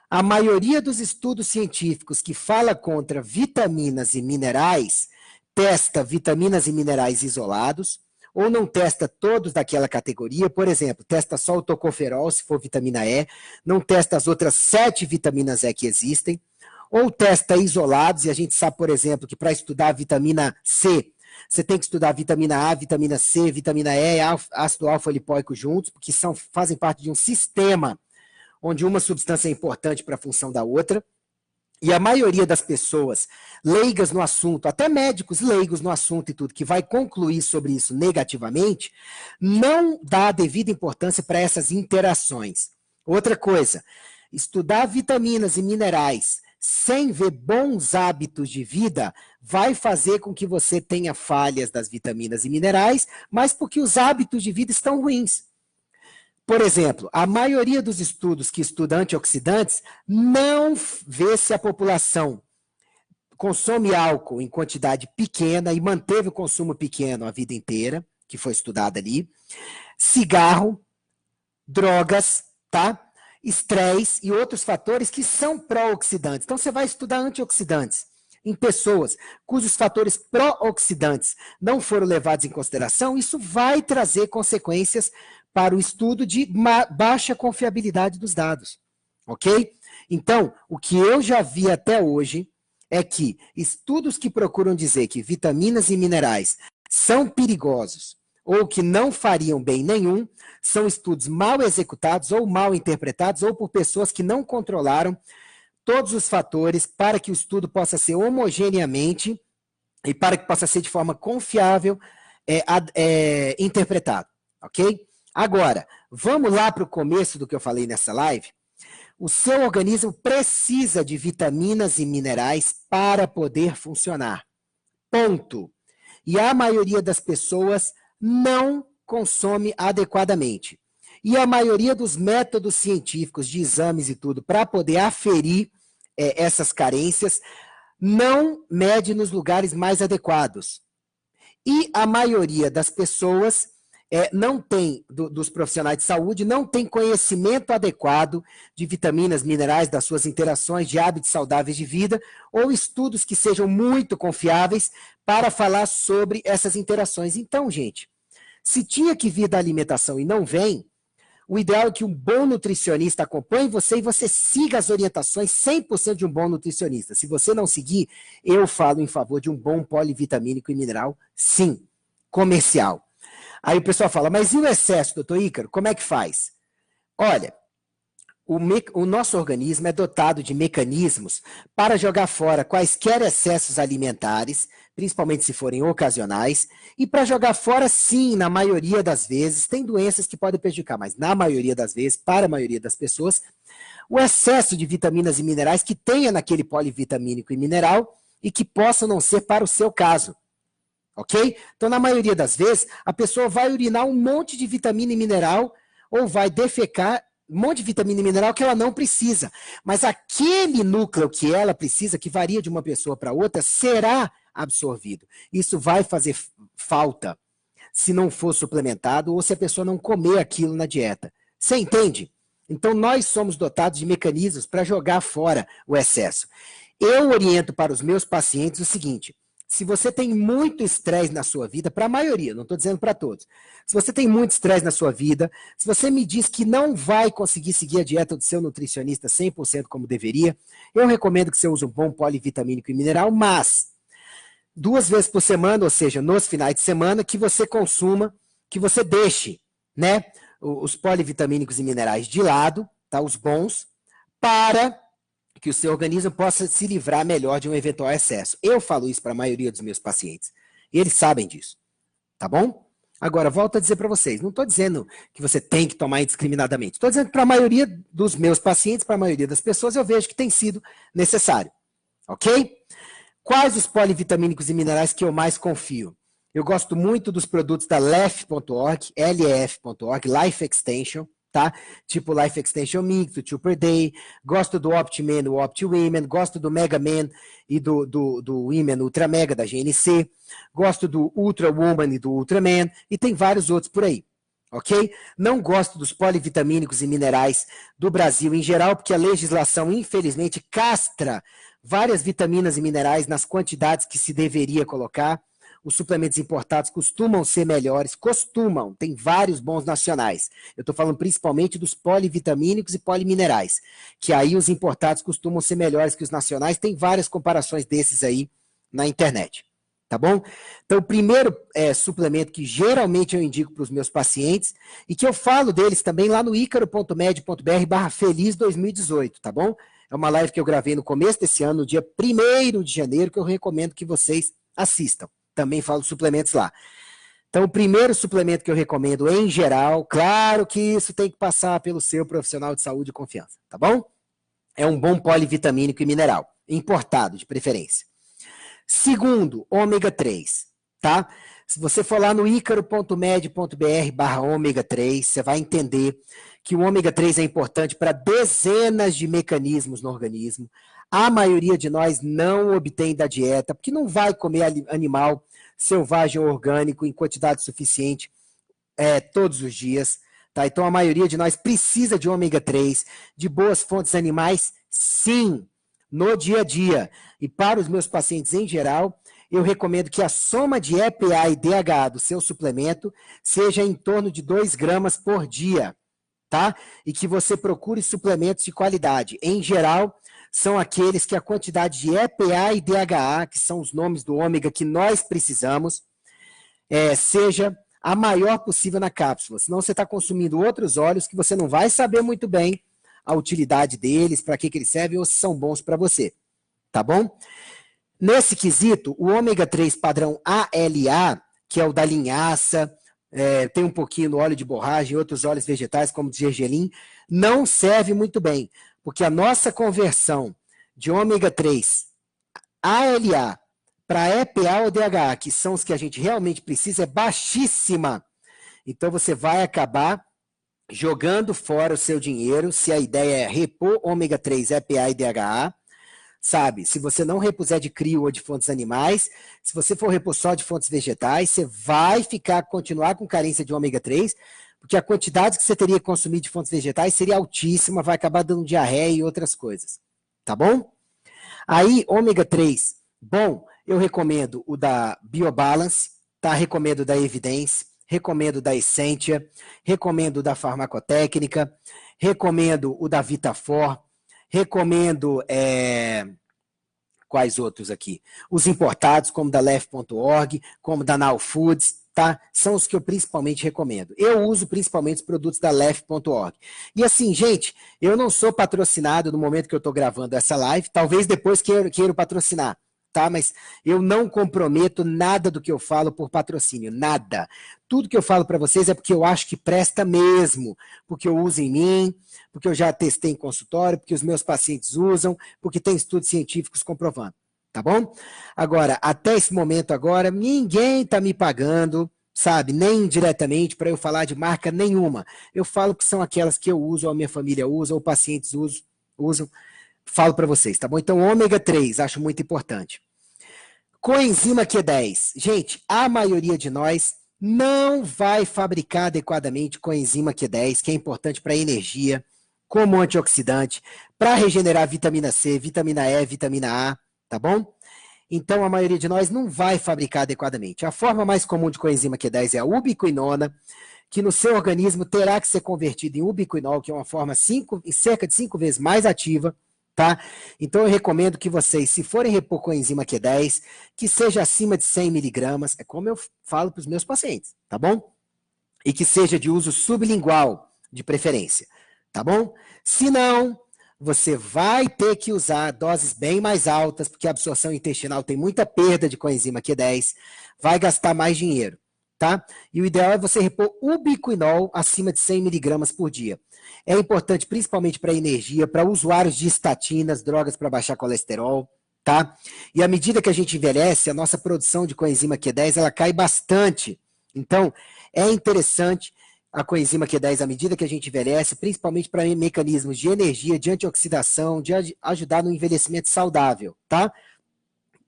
Speaker 1: a maioria dos estudos científicos que fala contra vitaminas e minerais, testa vitaminas e minerais isolados, ou não testa todos daquela categoria, por exemplo, testa só o tocoferol, se for vitamina E, não testa as outras 7 vitaminas E que existem, ou testa isolados, e a gente sabe, por exemplo, que para estudar a vitamina C, você tem que estudar a vitamina A, vitamina C, vitamina E e ácido alfa-lipoico juntos, porque fazem parte de um sistema onde uma substância é importante para a função da outra. E a maioria das pessoas leigas no assunto, até médicos leigos no assunto e tudo, que vai concluir sobre isso negativamente, não dá a devida importância para essas interações. Outra coisa, estudar vitaminas e minerais sem ver bons hábitos de vida vai fazer com que você tenha falhas das vitaminas e minerais, mas porque os hábitos de vida estão ruins. Por exemplo, a maioria dos estudos que estudam antioxidantes não vê se a população consome álcool em quantidade pequena e manteve o consumo pequeno a vida inteira, que foi estudado ali, cigarro, drogas, tá? Estresse e outros fatores que são pró-oxidantes. Então, você vai estudar antioxidantes em pessoas cujos fatores pró-oxidantes não foram levados em consideração, isso vai trazer consequências para o estudo de baixa confiabilidade dos dados, ok? Então, o que eu já vi até hoje é que estudos que procuram dizer que vitaminas e minerais são perigosos ou que não fariam bem nenhum, são estudos mal executados ou mal interpretados ou por pessoas que não controlaram todos os fatores para que o estudo possa ser homogeneamente e para que possa ser de forma confiável interpretado, ok? Agora, vamos lá para o começo do que eu falei nessa live. O seu organismo precisa de vitaminas e minerais para poder funcionar. Ponto. E a maioria das pessoas não consome adequadamente. E a maioria dos métodos científicos de exames e tudo para poder aferir essas carências não mede nos lugares mais adequados. E a maioria das pessoas não tem, dos profissionais de saúde, não tem conhecimento adequado de vitaminas, minerais, das suas interações, de hábitos saudáveis de vida, ou estudos que sejam muito confiáveis para falar sobre essas interações. Então, gente, se tinha que vir da alimentação e não vem, o ideal é que um bom nutricionista acompanhe você e você siga as orientações 100% de um bom nutricionista. Se você não seguir, eu falo em favor de um bom polivitamínico e mineral, sim, comercial. Aí o pessoal fala, mas e o excesso, doutor Ícaro? Como é que faz? Olha, o nosso organismo é dotado de mecanismos para jogar fora quaisquer excessos alimentares, principalmente se forem ocasionais, e para jogar fora, sim, na maioria das vezes, tem doenças que podem prejudicar, mas na maioria das vezes, para a maioria das pessoas, o excesso de vitaminas e minerais que tenha naquele polivitamínico e mineral e que possam não ser para o seu caso. Ok? Então, na maioria das vezes, a pessoa vai urinar um monte de vitamina e mineral ou vai defecar um monte de vitamina e mineral que ela não precisa. Mas aquele núcleo que ela precisa, que varia de uma pessoa para outra, será absorvido. Isso vai fazer falta se não for suplementado ou se a pessoa não comer aquilo na dieta. Você entende? Então, nós somos dotados de mecanismos para jogar fora o excesso. Eu oriento para os meus pacientes o seguinte: se você tem muito estresse na sua vida, para a maioria, não estou dizendo para todos, se você tem muito estresse na sua vida, se você me diz que não vai conseguir seguir a dieta do seu nutricionista 100% como deveria, eu recomendo que você use um bom polivitamínico e mineral, mas 2 vezes por semana, ou seja, nos finais de semana, que você consuma, que você deixe, né, os polivitamínicos e minerais de lado, tá, os bons, para que o seu organismo possa se livrar melhor de um eventual excesso. Eu falo isso para a maioria dos meus pacientes. E eles sabem disso. Tá bom? Agora, volto a dizer para vocês, não estou dizendo que você tem que tomar indiscriminadamente. Estou dizendo que para a maioria dos meus pacientes, para a maioria das pessoas, eu vejo que tem sido necessário. Ok? Quais os polivitamínicos e minerais que eu mais confio? Eu gosto muito dos produtos da lef.org, lef.org, Life Extension, tá? Tipo Life Extension Mix, o 2 per Day, gosto do OptiMan, o OptiWomen, gosto do Mega Man e do Women Ultra Mega da GNC, gosto do Ultra Woman e do Ultraman, e tem vários outros por aí, ok? Não gosto dos polivitamínicos e minerais do Brasil em geral, porque a legislação, infelizmente, castra várias vitaminas e minerais nas quantidades que se deveria colocar. Os suplementos importados costumam ser melhores, tem vários bons nacionais. Eu estou falando principalmente dos polivitamínicos e poliminerais, que aí os importados costumam ser melhores que os nacionais, tem várias comparações desses aí na internet, tá bom? Então, o primeiro suplemento que geralmente eu indico para os meus pacientes, e que eu falo deles também lá no icaro.med.br/feliz2018, tá bom? É uma live que eu gravei no começo desse ano, no dia 1º de janeiro, que eu recomendo que vocês assistam. Também falo suplementos lá. Então, o primeiro suplemento que eu recomendo em geral, claro que isso tem que passar pelo seu profissional de saúde de confiança, tá bom? É um bom polivitamínico e mineral, importado de preferência. Segundo, ômega 3, tá? Se você for lá no icaro.med.br/ômega 3, você vai entender que o ômega 3 é importante para dezenas de mecanismos no organismo. A maioria de nós não obtém da dieta, porque não vai comer animal selvagem ou orgânico em quantidade suficiente todos os dias. Tá? Então, a maioria de nós precisa de ômega 3, de boas fontes animais, sim, no dia a dia. E para os meus pacientes em geral, eu recomendo que a soma de EPA e DHA do seu suplemento seja em torno de 2 gramas por dia, tá? E que você procure suplementos de qualidade. Em geral, são aqueles que a quantidade de EPA e DHA, que são os nomes do ômega que nós precisamos, seja a maior possível na cápsula. Senão você está consumindo outros óleos que você não vai saber muito bem a utilidade deles, para que eles servem ou se são bons para você. Tá bom? Nesse quesito, o ômega 3 padrão ALA, que é o da linhaça, tem um pouquinho no óleo de borragem, outros óleos vegetais, como o gergelim, não serve muito bem, porque a nossa conversão de ômega 3 ALA para EPA ou DHA, que são os que a gente realmente precisa, é baixíssima. Então você vai acabar jogando fora o seu dinheiro, se a ideia é repor ômega 3, EPA e DHA, sabe? Se você não repuser de crio ou de fontes animais, se você for repor só de fontes vegetais, você vai continuar com carência de ômega 3, porque a quantidade que você teria que consumir de fontes vegetais seria altíssima, vai acabar dando diarreia e outras coisas. Tá bom? Aí, ômega 3, bom, eu recomendo o da BioBalance, tá? Recomendo o da Evidence, recomendo o da Essentia, recomendo o da Farmacotécnica, recomendo o da Vitafor, recomendo... quais outros aqui? Os importados, como da Lef.org, como da Now Foods, tá? São os que eu principalmente recomendo. Eu uso principalmente os produtos da Lef.org. E assim, gente, eu não sou patrocinado no momento que eu estou gravando essa live, talvez depois queira patrocinar, tá? Mas eu não comprometo nada do que eu falo por patrocínio, nada. Tudo que eu falo para vocês é porque eu acho que presta mesmo, porque eu uso em mim, porque eu já testei em consultório, porque os meus pacientes usam, porque tem estudos científicos comprovando, tá bom? Agora, até esse momento agora, ninguém está me pagando, sabe, nem diretamente para eu falar de marca nenhuma. Eu falo que são aquelas que eu uso, ou a minha família usa, ou pacientes usam, falo para vocês, tá bom? Então, ômega 3, acho muito importante. Coenzima Q10. Gente, a maioria de nós não vai fabricar adequadamente coenzima Q10, que é importante para energia, como antioxidante, para regenerar vitamina C, vitamina E, vitamina A, tá bom? Então, a maioria de nós não vai fabricar adequadamente. A forma mais comum de coenzima Q10 é a ubiquinona, que no seu organismo terá que ser convertida em ubiquinol, que é uma forma cerca de 5 vezes mais ativa, tá? Então, eu recomendo que vocês, se forem repor coenzima Q10, que seja acima de 100 miligramas, é como eu falo para os meus pacientes, tá bom? E que seja de uso sublingual, de preferência. Tá bom? Se não, você vai ter que usar doses bem mais altas, porque a absorção intestinal tem muita perda de coenzima Q10, vai gastar mais dinheiro, tá? E o ideal é você repor ubiquinol acima de 100 miligramas por dia. É importante principalmente para energia, para usuários de estatinas, drogas para baixar colesterol, tá? E à medida que a gente envelhece, a nossa produção de coenzima Q10, ela cai bastante. Então, é interessante a coenzima Q10 à medida que a gente envelhece, principalmente para mecanismos de energia, de antioxidação, de ajudar no envelhecimento saudável, tá?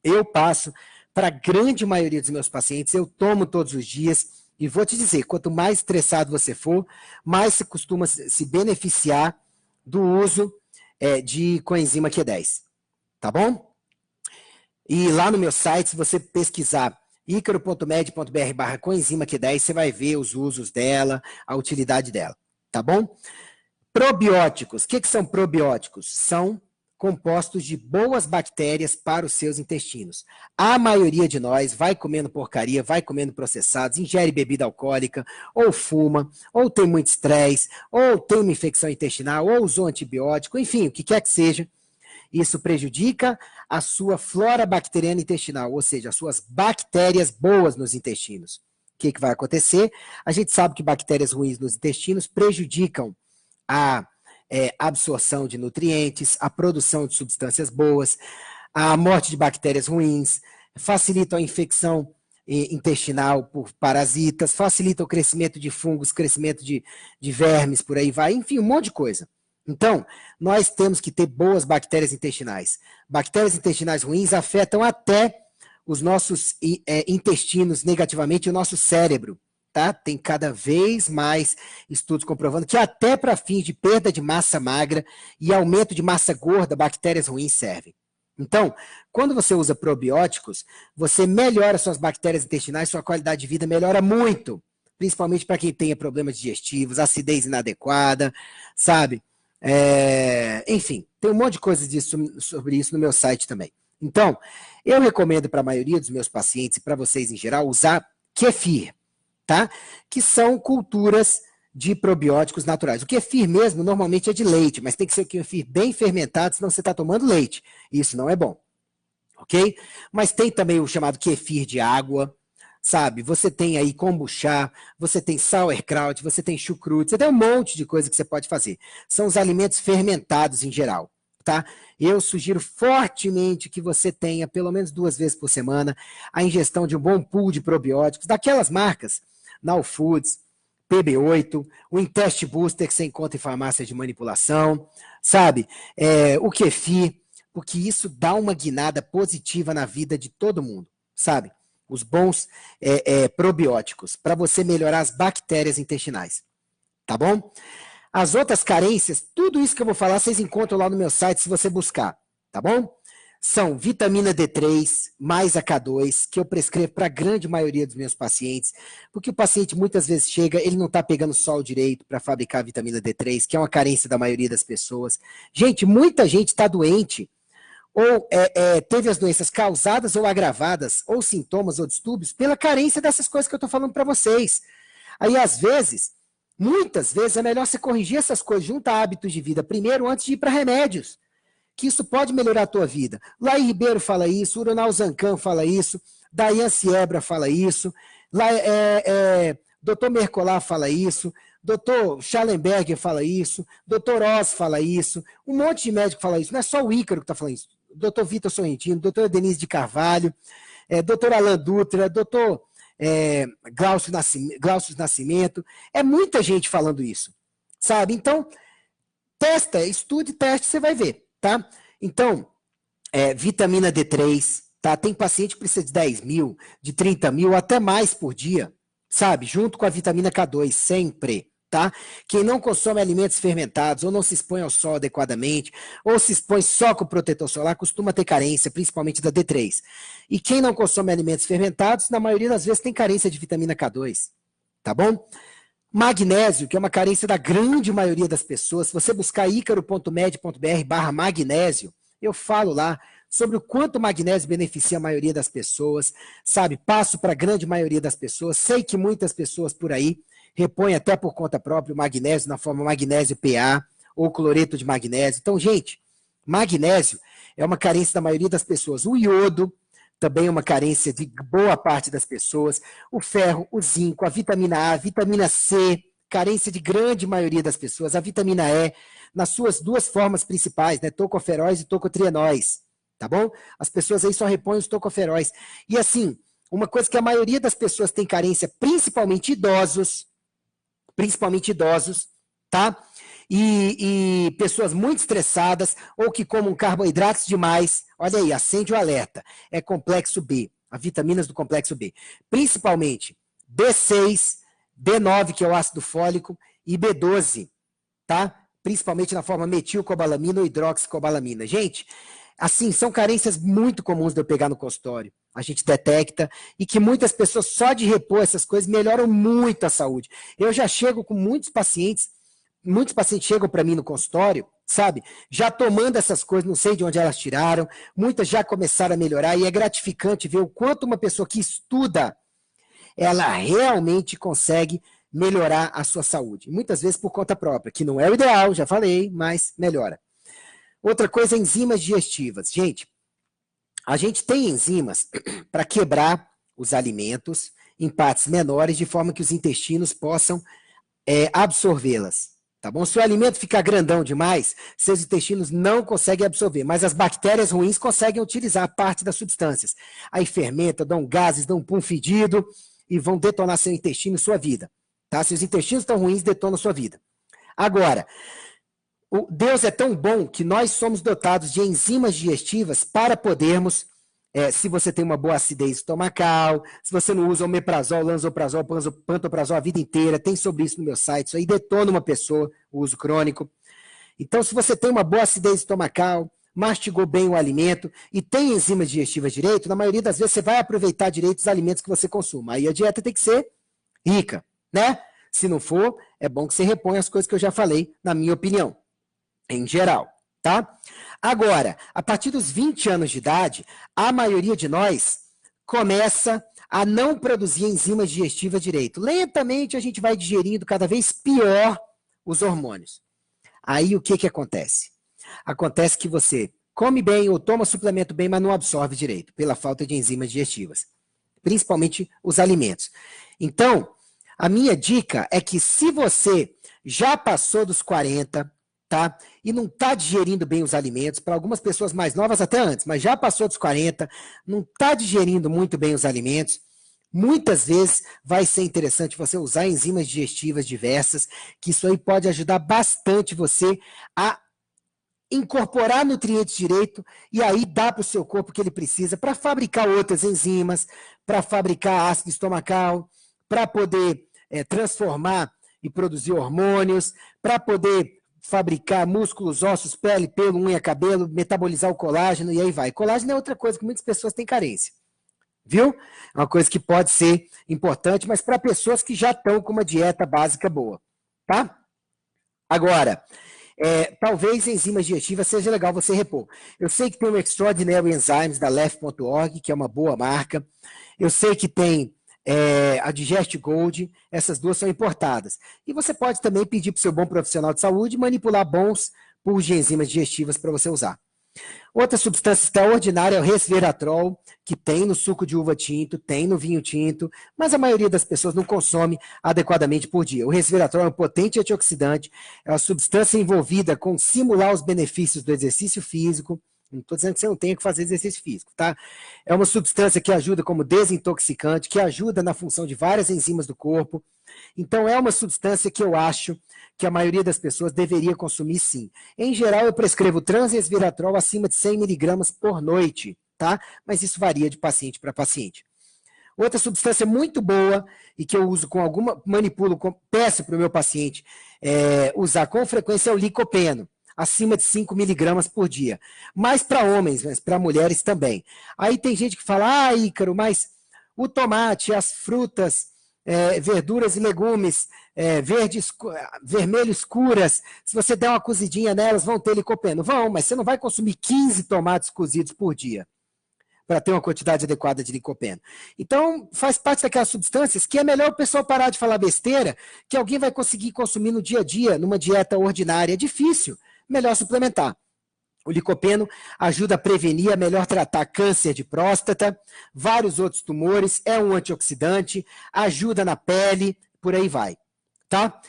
Speaker 1: Eu passo para a grande maioria dos meus pacientes, eu tomo todos os dias, e vou te dizer, quanto mais estressado você for, mais você costuma se beneficiar do uso de coenzima Q10, tá bom? E lá no meu site, se você pesquisar icaro.med.br/coenzima Q10, você vai ver os usos dela, a utilidade dela, tá bom? Probióticos. O que são probióticos? São compostos de boas bactérias para os seus intestinos. A maioria de nós vai comendo porcaria, vai comendo processados, ingere bebida alcoólica, ou fuma, ou tem muito estresse, ou tem uma infecção intestinal, ou usou antibiótico, enfim, o que quer que seja. Isso prejudica a sua flora bacteriana intestinal, ou seja, as suas bactérias boas nos intestinos. O que vai acontecer? A gente sabe que bactérias ruins nos intestinos prejudicam a absorção de nutrientes, a produção de substâncias boas, a morte de bactérias ruins, facilitam a infecção intestinal por parasitas, facilita o crescimento de fungos, crescimento de vermes, por aí vai, enfim, um monte de coisa. Então, nós temos que ter boas bactérias intestinais. Bactérias intestinais ruins afetam até os nossos intestinos negativamente, o nosso cérebro, tá? Tem cada vez mais estudos comprovando que até para fins de perda de massa magra e aumento de massa gorda, bactérias ruins servem. Então, quando você usa probióticos, você melhora suas bactérias intestinais, sua qualidade de vida melhora muito, principalmente para quem tenha problemas digestivos, acidez inadequada, sabe? Enfim, tem um monte de coisas sobre isso no meu site também. Então, eu recomendo para a maioria dos meus pacientes e para vocês em geral usar kefir, tá? Que são culturas de probióticos naturais. O kefir mesmo normalmente é de leite, mas tem que ser o kefir bem fermentado, senão você está tomando leite. Isso não é bom, ok? Mas tem também o chamado kefir de água, sabe? Você tem aí kombucha, você tem sauerkraut, você tem chucrute, você tem um monte de coisa que você pode fazer. São os alimentos fermentados em geral, tá? Eu sugiro fortemente que você tenha, pelo menos 2 vezes por semana, a ingestão de um bom pool de probióticos, daquelas marcas, Now Foods, PB8, o Intest Booster que você encontra em farmácias de manipulação, sabe? O kefir, porque isso dá uma guinada positiva na vida de todo mundo, sabe? Os bons probióticos, para você melhorar as bactérias intestinais, tá bom? As outras carências, tudo isso que eu vou falar, vocês encontram lá no meu site, se você buscar, tá bom? são vitamina D3 mais a K2, que eu prescrevo para a grande maioria dos meus pacientes, porque o paciente muitas vezes chega, ele não está pegando sol direito para fabricar a vitamina D3, que é uma carência da maioria das pessoas. Gente, muita gente está doente, ou teve as doenças causadas ou agravadas, ou sintomas ou distúrbios, pela carência dessas coisas que eu estou falando para vocês. Aí, às vezes, muitas vezes, é melhor você corrigir essas coisas junto a hábitos de vida primeiro, antes de ir para remédios, que isso pode melhorar a tua vida. Laí Ribeiro fala isso, Uronal Zancan fala isso, Dayan Siebra fala isso, Dr. Mercolar fala isso, Dr. Schallenberger fala isso, Dr. Oz fala isso, um monte de médico fala isso, não é só o Ícaro que está falando isso, Dr. Vitor Sorrentino, Dr. Denise de Carvalho, Dr. Alan Dutra, Dr. Glaucio Nascimento, é muita gente falando isso, sabe? Então, testa, estude, teste, você vai ver, tá? Então, vitamina D3, tá? Tem paciente que precisa de 10 mil, de 30 mil, até mais por dia, sabe? Junto com a vitamina K2, sempre, tá? Quem não consome alimentos fermentados, ou não se expõe ao sol adequadamente, ou se expõe só com protetor solar, costuma ter carência, principalmente da D3. E quem não consome alimentos fermentados, na maioria das vezes tem carência de vitamina K2, tá bom? Magnésio, que é uma carência da grande maioria das pessoas, se você buscar icaro.med.br/magnésio, eu falo lá sobre o quanto o magnésio beneficia a maioria das pessoas, sabe? Passo para a grande maioria das pessoas, sei que muitas pessoas por aí repõem até por conta própria o magnésio na forma magnésio PA ou cloreto de magnésio. Então, gente, magnésio é uma carência da maioria das pessoas. O iodo também é uma carência de boa parte das pessoas, o ferro, o zinco, a vitamina A, a vitamina C, carência de grande maioria das pessoas, a vitamina E, nas suas duas formas principais, né, tocoferóis e tocotrienóis, tá bom? As pessoas aí só repõem os tocoferóis. E assim, uma coisa que a maioria das pessoas tem carência, principalmente idosos, tá? E pessoas muito estressadas ou que comam carboidratos demais, olha aí, acende o alerta, é complexo B, as vitaminas do complexo B, principalmente B6, B9, que é o ácido fólico, e B12, tá? Principalmente na forma metilcobalamina ou hidroxicobalamina. Gente, assim, são carências muito comuns de eu pegar no consultório, a gente detecta, e que muitas pessoas só de repor essas coisas melhoram muito a saúde. Eu já chego com muitos pacientes chegam para mim no consultório, sabe, já tomando essas coisas, não sei de onde elas tiraram, muitas já começaram a melhorar, e é gratificante ver o quanto uma pessoa que estuda, ela realmente consegue melhorar a sua saúde. Muitas vezes por conta própria, que não é o ideal, já falei, mas melhora. Outra coisa, enzimas digestivas. Gente, a gente tem enzimas para quebrar os alimentos em partes menores, de forma que os intestinos possam absorvê-las. Tá bom? Se o alimento ficar grandão demais, seus intestinos não conseguem absorver, mas as bactérias ruins conseguem utilizar parte das substâncias. Aí fermenta, dão gases, dão um pum fedido e vão detonar seu intestino e sua vida. Tá? Se os intestinos estão ruins, detonam sua vida. Agora, Deus é tão bom que nós somos dotados de enzimas digestivas para podermos, se você tem uma boa acidez estomacal, se você não usa omeprazol, lanzoprazol, pantoprazol a vida inteira, tem sobre isso no meu site, isso aí detona uma pessoa, o uso crônico. Então, se você tem uma boa acidez estomacal, mastigou bem o alimento e tem enzimas digestivas direito, na maioria das vezes você vai aproveitar direito os alimentos que você consuma. Aí a dieta tem que ser rica, né? Se não for, é bom que você reponha as coisas que eu já falei, na minha opinião, em geral. Tá? Agora, a partir dos 20 anos de idade, a maioria de nós começa a não produzir enzimas digestivas direito. Lentamente a gente vai digerindo cada vez pior os hormônios. Aí o que acontece? Acontece que você come bem ou toma suplemento bem, mas não absorve direito, pela falta de enzimas digestivas. Principalmente os alimentos. Então, a minha dica é que se você já passou dos 40, tá? E não está digerindo bem os alimentos, para algumas pessoas mais novas até antes, mas já passou dos 40, não está digerindo muito bem os alimentos, muitas vezes vai ser interessante você usar enzimas digestivas diversas, que isso aí pode ajudar bastante você a incorporar nutrientes direito e aí dar para o seu corpo o que ele precisa para fabricar outras enzimas, para fabricar ácido estomacal, para poder transformar e produzir hormônios, para poder fabricar músculos, ossos, pele, pelo, unha, cabelo, metabolizar o colágeno, e aí vai. Colágeno é outra coisa que muitas pessoas têm carência. Viu? É uma coisa que pode ser importante, mas para pessoas que já estão com uma dieta básica boa. Tá? Agora, talvez enzimas digestivas seja legal você repor. Eu sei que tem o Extraordinary Enzymes da Lef.org, que é uma boa marca. Eu sei que tem a Digest Gold, essas duas são importadas. E você pode também pedir para o seu bom profissional de saúde manipular bons pools de enzimas digestivas para você usar. Outra substância extraordinária é o resveratrol, que tem no suco de uva tinto, tem no vinho tinto, mas a maioria das pessoas não consome adequadamente por dia. O resveratrol é um potente antioxidante, é uma substância envolvida com simular os benefícios do exercício físico. Não estou dizendo que você não tenha que fazer exercício físico, tá? É uma substância que ajuda como desintoxicante, que ajuda na função de várias enzimas do corpo. Então, é uma substância que eu acho que a maioria das pessoas deveria consumir sim. Em geral, eu prescrevo transresveratrol acima de 100 miligramas por noite, tá? Mas isso varia de paciente para paciente. Outra substância muito boa e que eu uso com alguma, manipulo, peço para o meu paciente usar com frequência é o licopeno, acima de 5 miligramas por dia. Mais para homens, mas para mulheres também. Aí tem gente que fala, Ícaro, mas o tomate, as frutas, verduras e legumes vermelho escuras, se você der uma cozidinha nelas, vão ter licopeno. Vão, mas você não vai consumir 15 tomates cozidos por dia para ter uma quantidade adequada de licopeno. Então, faz parte daquelas substâncias que é melhor o pessoal parar de falar besteira, que alguém vai conseguir consumir no dia a dia, numa dieta ordinária. É difícil, melhor suplementar. O licopeno ajuda a prevenir, a melhor tratar câncer de próstata, vários outros tumores, é um antioxidante, ajuda na pele, por aí vai. Tá?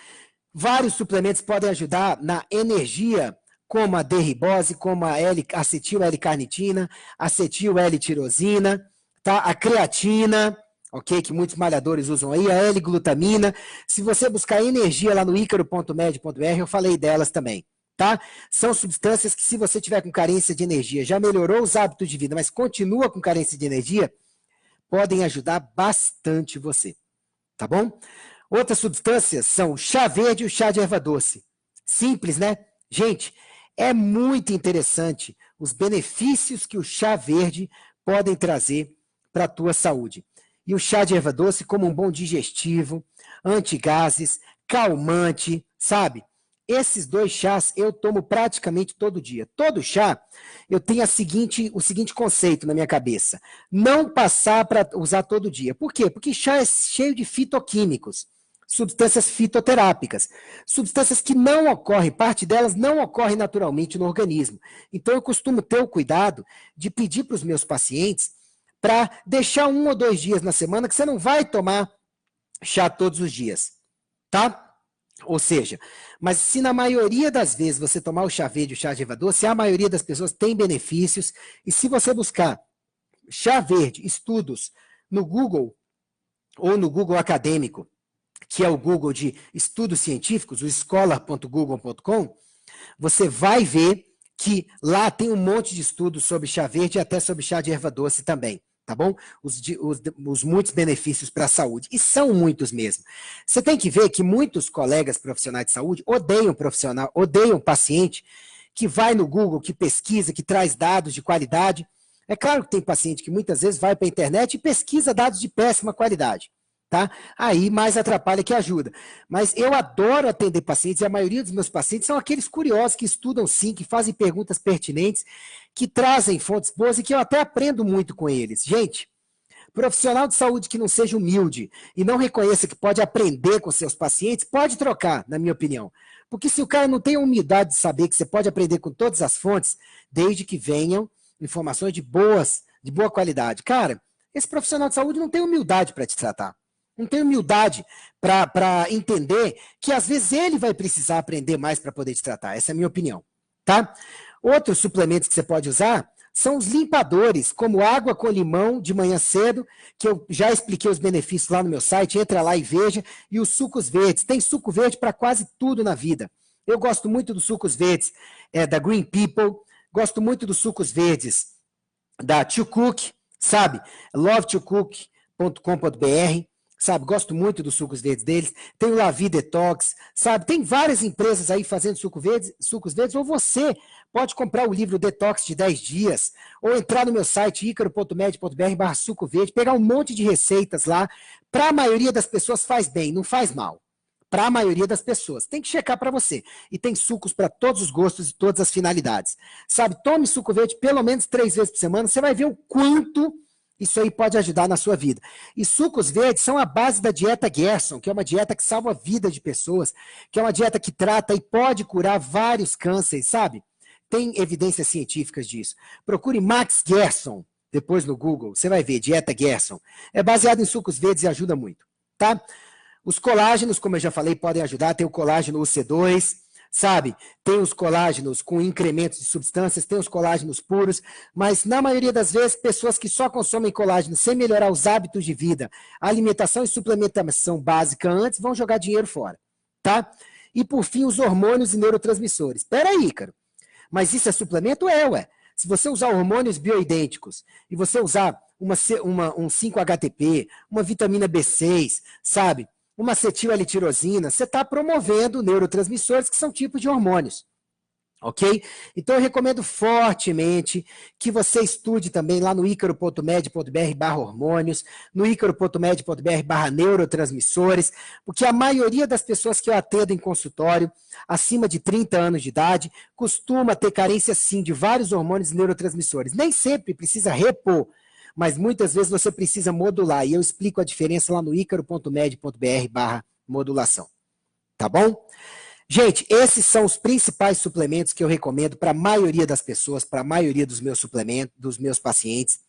Speaker 1: Vários suplementos podem ajudar na energia, como a D-ribose, como a acetil-L-carnitina, acetil-L-tirosina, tá? A creatina, ok? Que muitos malhadores usam aí, a L-glutamina. Se você buscar energia lá no icaro.med.br, eu falei delas também. Tá? São substâncias que, se você tiver com carência de energia, já melhorou os hábitos de vida, mas continua com carência de energia, podem ajudar bastante você. Tá bom? Outras substâncias são o chá verde e o chá de erva doce. Simples, né? Gente, é muito interessante os benefícios que o chá verde podem trazer para a tua saúde. E o chá de erva doce como um bom digestivo, antigases, calmante, sabe? Esses dois chás eu tomo praticamente todo dia. Todo chá, eu tenho o seguinte conceito na minha cabeça. Não passar para usar todo dia. Por quê? Porque chá é cheio de fitoquímicos, substâncias fitoterápicas, substâncias que não ocorrem, parte delas não ocorre naturalmente no organismo. Então eu costumo ter o cuidado de pedir para os meus pacientes para deixar 1 ou 2 dias na semana que você não vai tomar chá todos os dias, tá? Ou seja, mas se na maioria das vezes você tomar o chá verde e o chá de erva doce, a maioria das pessoas tem benefícios, e se você buscar chá verde, estudos, no Google, ou no Google acadêmico, que é o Google de estudos científicos, o scholar.google.com, você vai ver que lá tem um monte de estudos sobre chá verde e até sobre chá de erva doce também. Tá bom? Os muitos benefícios para a saúde. E são muitos mesmo. Você tem que ver que muitos colegas profissionais de saúde odeiam paciente que vai no Google, que pesquisa, que traz dados de qualidade. É claro que tem paciente que muitas vezes vai para a internet e pesquisa dados de péssima qualidade. Tá? Aí mais atrapalha que ajuda. Mas eu adoro atender pacientes, e a maioria dos meus pacientes são aqueles curiosos que estudam sim, que fazem perguntas pertinentes, que trazem fontes boas e que eu até aprendo muito com eles. Gente, profissional de saúde que não seja humilde e não reconheça que pode aprender com seus pacientes, pode trocar, na minha opinião. Porque se o cara não tem a humildade de saber que você pode aprender com todas as fontes, desde que venham informações de boa qualidade. Cara, esse profissional de saúde não tem humildade para te tratar. Não tem humildade para entender que às vezes ele vai precisar aprender mais para poder te tratar. Essa é a minha opinião. Tá? Outros suplementos que você pode usar são os limpadores, como água com limão de manhã cedo, que eu já expliquei os benefícios lá no meu site, entra lá e veja, e os sucos verdes. Tem suco verde para quase tudo na vida. Eu gosto muito dos sucos verdes da Green People, gosto muito dos sucos verdes da To Cook, sabe? Love2cook.com.br. sabe? Gosto muito dos sucos verdes deles. Tem o Lavi Detox, sabe? Tem várias empresas aí fazendo sucos verdes, ou você pode comprar o livro Detox de 10 dias, ou entrar no meu site icaro.med.br/suco verde, pegar um monte de receitas lá. Para a maioria das pessoas faz bem, não faz mal. Para a maioria das pessoas. Tem que checar para você. E tem sucos para todos os gostos e todas as finalidades. Sabe, tome suco verde pelo menos 3 vezes por semana, você vai ver o quanto isso aí pode ajudar na sua vida. E sucos verdes são a base da dieta Gerson, que é uma dieta que salva a vida de pessoas, que é uma dieta que trata e pode curar vários cânceres, sabe? Tem evidências científicas disso. Procure Max Gerson, depois no Google, você vai ver, dieta Gerson. É baseado em sucos verdes e ajuda muito, tá? Os colágenos, como eu já falei, podem ajudar. Tem o colágeno UC2, sabe? Tem os colágenos com incrementos de substâncias, tem os colágenos puros, mas na maioria das vezes, pessoas que só consomem colágeno sem melhorar os hábitos de vida, alimentação e suplementação básica antes, vão jogar dinheiro fora, tá? E por fim, os hormônios e neurotransmissores. Peraí, Ícaro, mas isso é suplemento? Ué. Se você usar hormônios bioidênticos e você usar um 5-HTP, uma vitamina B6, sabe? Uma acetil-L-tirosina, você está promovendo neurotransmissores que são tipos de hormônios, ok? Então eu recomendo fortemente que você estude também lá no icaro.med.br/hormônios, no icaro.med.br/neurotransmissores, porque a maioria das pessoas que eu atendo em consultório, acima de 30 anos de idade, costuma ter carência sim de vários hormônios e neurotransmissores. Nem sempre precisa repor, mas muitas vezes você precisa modular, e eu explico a diferença lá no icaro.med.br/modulação. Tá bom? Gente, esses são os principais suplementos que eu recomendo para a maioria das pessoas, para a maioria dos meus suplementos, dos meus pacientes.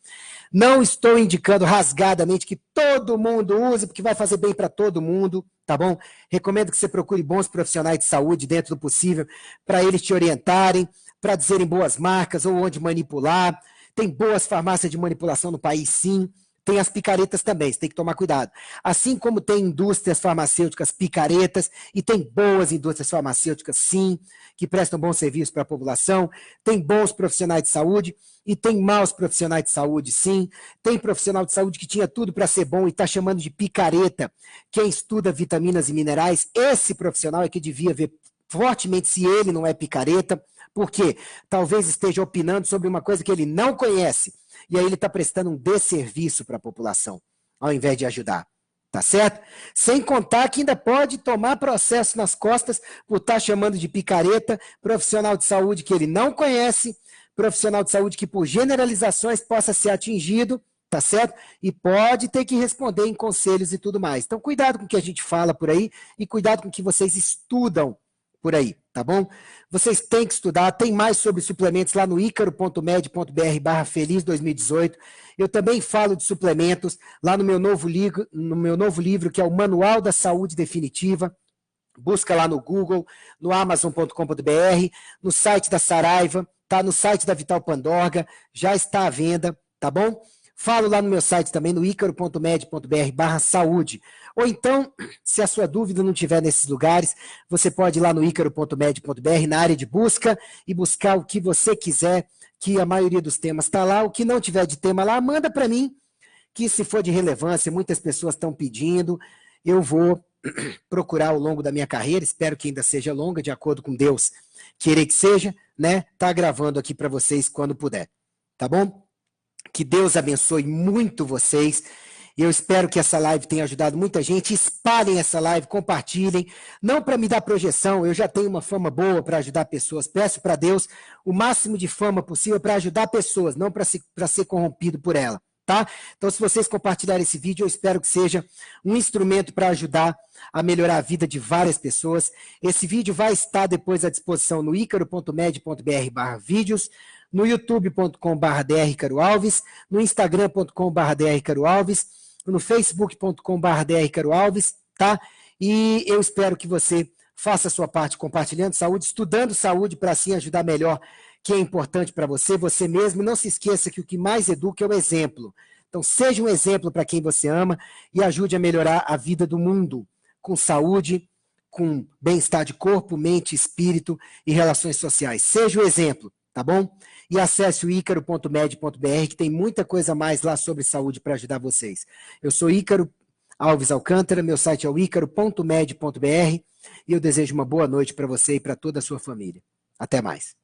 Speaker 1: Não estou indicando rasgadamente que todo mundo use, porque vai fazer bem para todo mundo, tá bom? Recomendo que você procure bons profissionais de saúde dentro do possível, para eles te orientarem, para dizerem boas marcas ou onde manipular. Tem boas farmácias de manipulação no país, sim. Tem as picaretas também, você tem que tomar cuidado. Assim como tem indústrias farmacêuticas picaretas, e tem boas indústrias farmacêuticas, sim, que prestam bom serviço para a população. Tem bons profissionais de saúde, e tem maus profissionais de saúde, sim. Tem profissional de saúde que tinha tudo para ser bom e está chamando de picareta. Quem estuda vitaminas e minerais, esse profissional é que devia ver fortemente se ele não é picareta, porque talvez esteja opinando sobre uma coisa que ele não conhece, e aí ele está prestando um desserviço para a população, ao invés de ajudar, tá certo? Sem contar que ainda pode tomar processo nas costas por estar chamando de picareta profissional de saúde que ele não conhece, profissional de saúde que por generalizações possa ser atingido, tá certo? E pode ter que responder em conselhos e tudo mais. Então cuidado com o que a gente fala por aí e cuidado com o que vocês estudam por aí, tá bom? Vocês têm que estudar, tem mais sobre suplementos lá no icaro.med.br/feliz 2018. Eu também falo de suplementos lá no meu novo livro, que é o Manual da Saúde Definitiva. Busca lá no Google, no amazon.com.br, no site da Saraiva, tá? No site da Vital Pandorga, já está à venda, tá bom? Falo lá no meu site também, no icaro.med.br/saúde. Ou então, se a sua dúvida não estiver nesses lugares, você pode ir lá no icaro.med.br, na área de busca, e buscar o que você quiser, que a maioria dos temas está lá. O que não tiver de tema lá, manda para mim, que se for de relevância, muitas pessoas estão pedindo, eu vou procurar ao longo da minha carreira, espero que ainda seja longa, de acordo com Deus querer que seja, né? Tá gravando aqui para vocês quando puder, tá bom? Que Deus abençoe muito vocês. Eu espero que essa live tenha ajudado muita gente. Espalhem essa live, compartilhem. Não para me dar projeção, eu já tenho uma fama boa para ajudar pessoas. Peço para Deus o máximo de fama possível para ajudar pessoas, não para ser corrompido por ela, tá? Então, se vocês compartilharem esse vídeo, eu espero que seja um instrumento para ajudar a melhorar a vida de várias pessoas. Esse vídeo vai estar depois à disposição no icaro.med.br/vídeos, no youtube.com/drricaroalves, no instagram.com/drricaroalves, no facebook.com/drricaroalves, tá? E eu espero que você faça a sua parte compartilhando saúde, estudando saúde, para assim ajudar melhor que é importante para você, você mesmo. Não se esqueça que o que mais educa é o exemplo. Então, seja um exemplo para quem você ama e ajude a melhorar a vida do mundo, com saúde, com bem-estar de corpo, mente, espírito e relações sociais. Seja o exemplo, tá bom? E acesse o icaro.med.br, que tem muita coisa mais lá sobre saúde para ajudar vocês. Eu sou Ícaro, Alves Alcântara, meu site é o icaro.med.br e eu desejo uma boa noite para você e para toda a sua família. Até mais.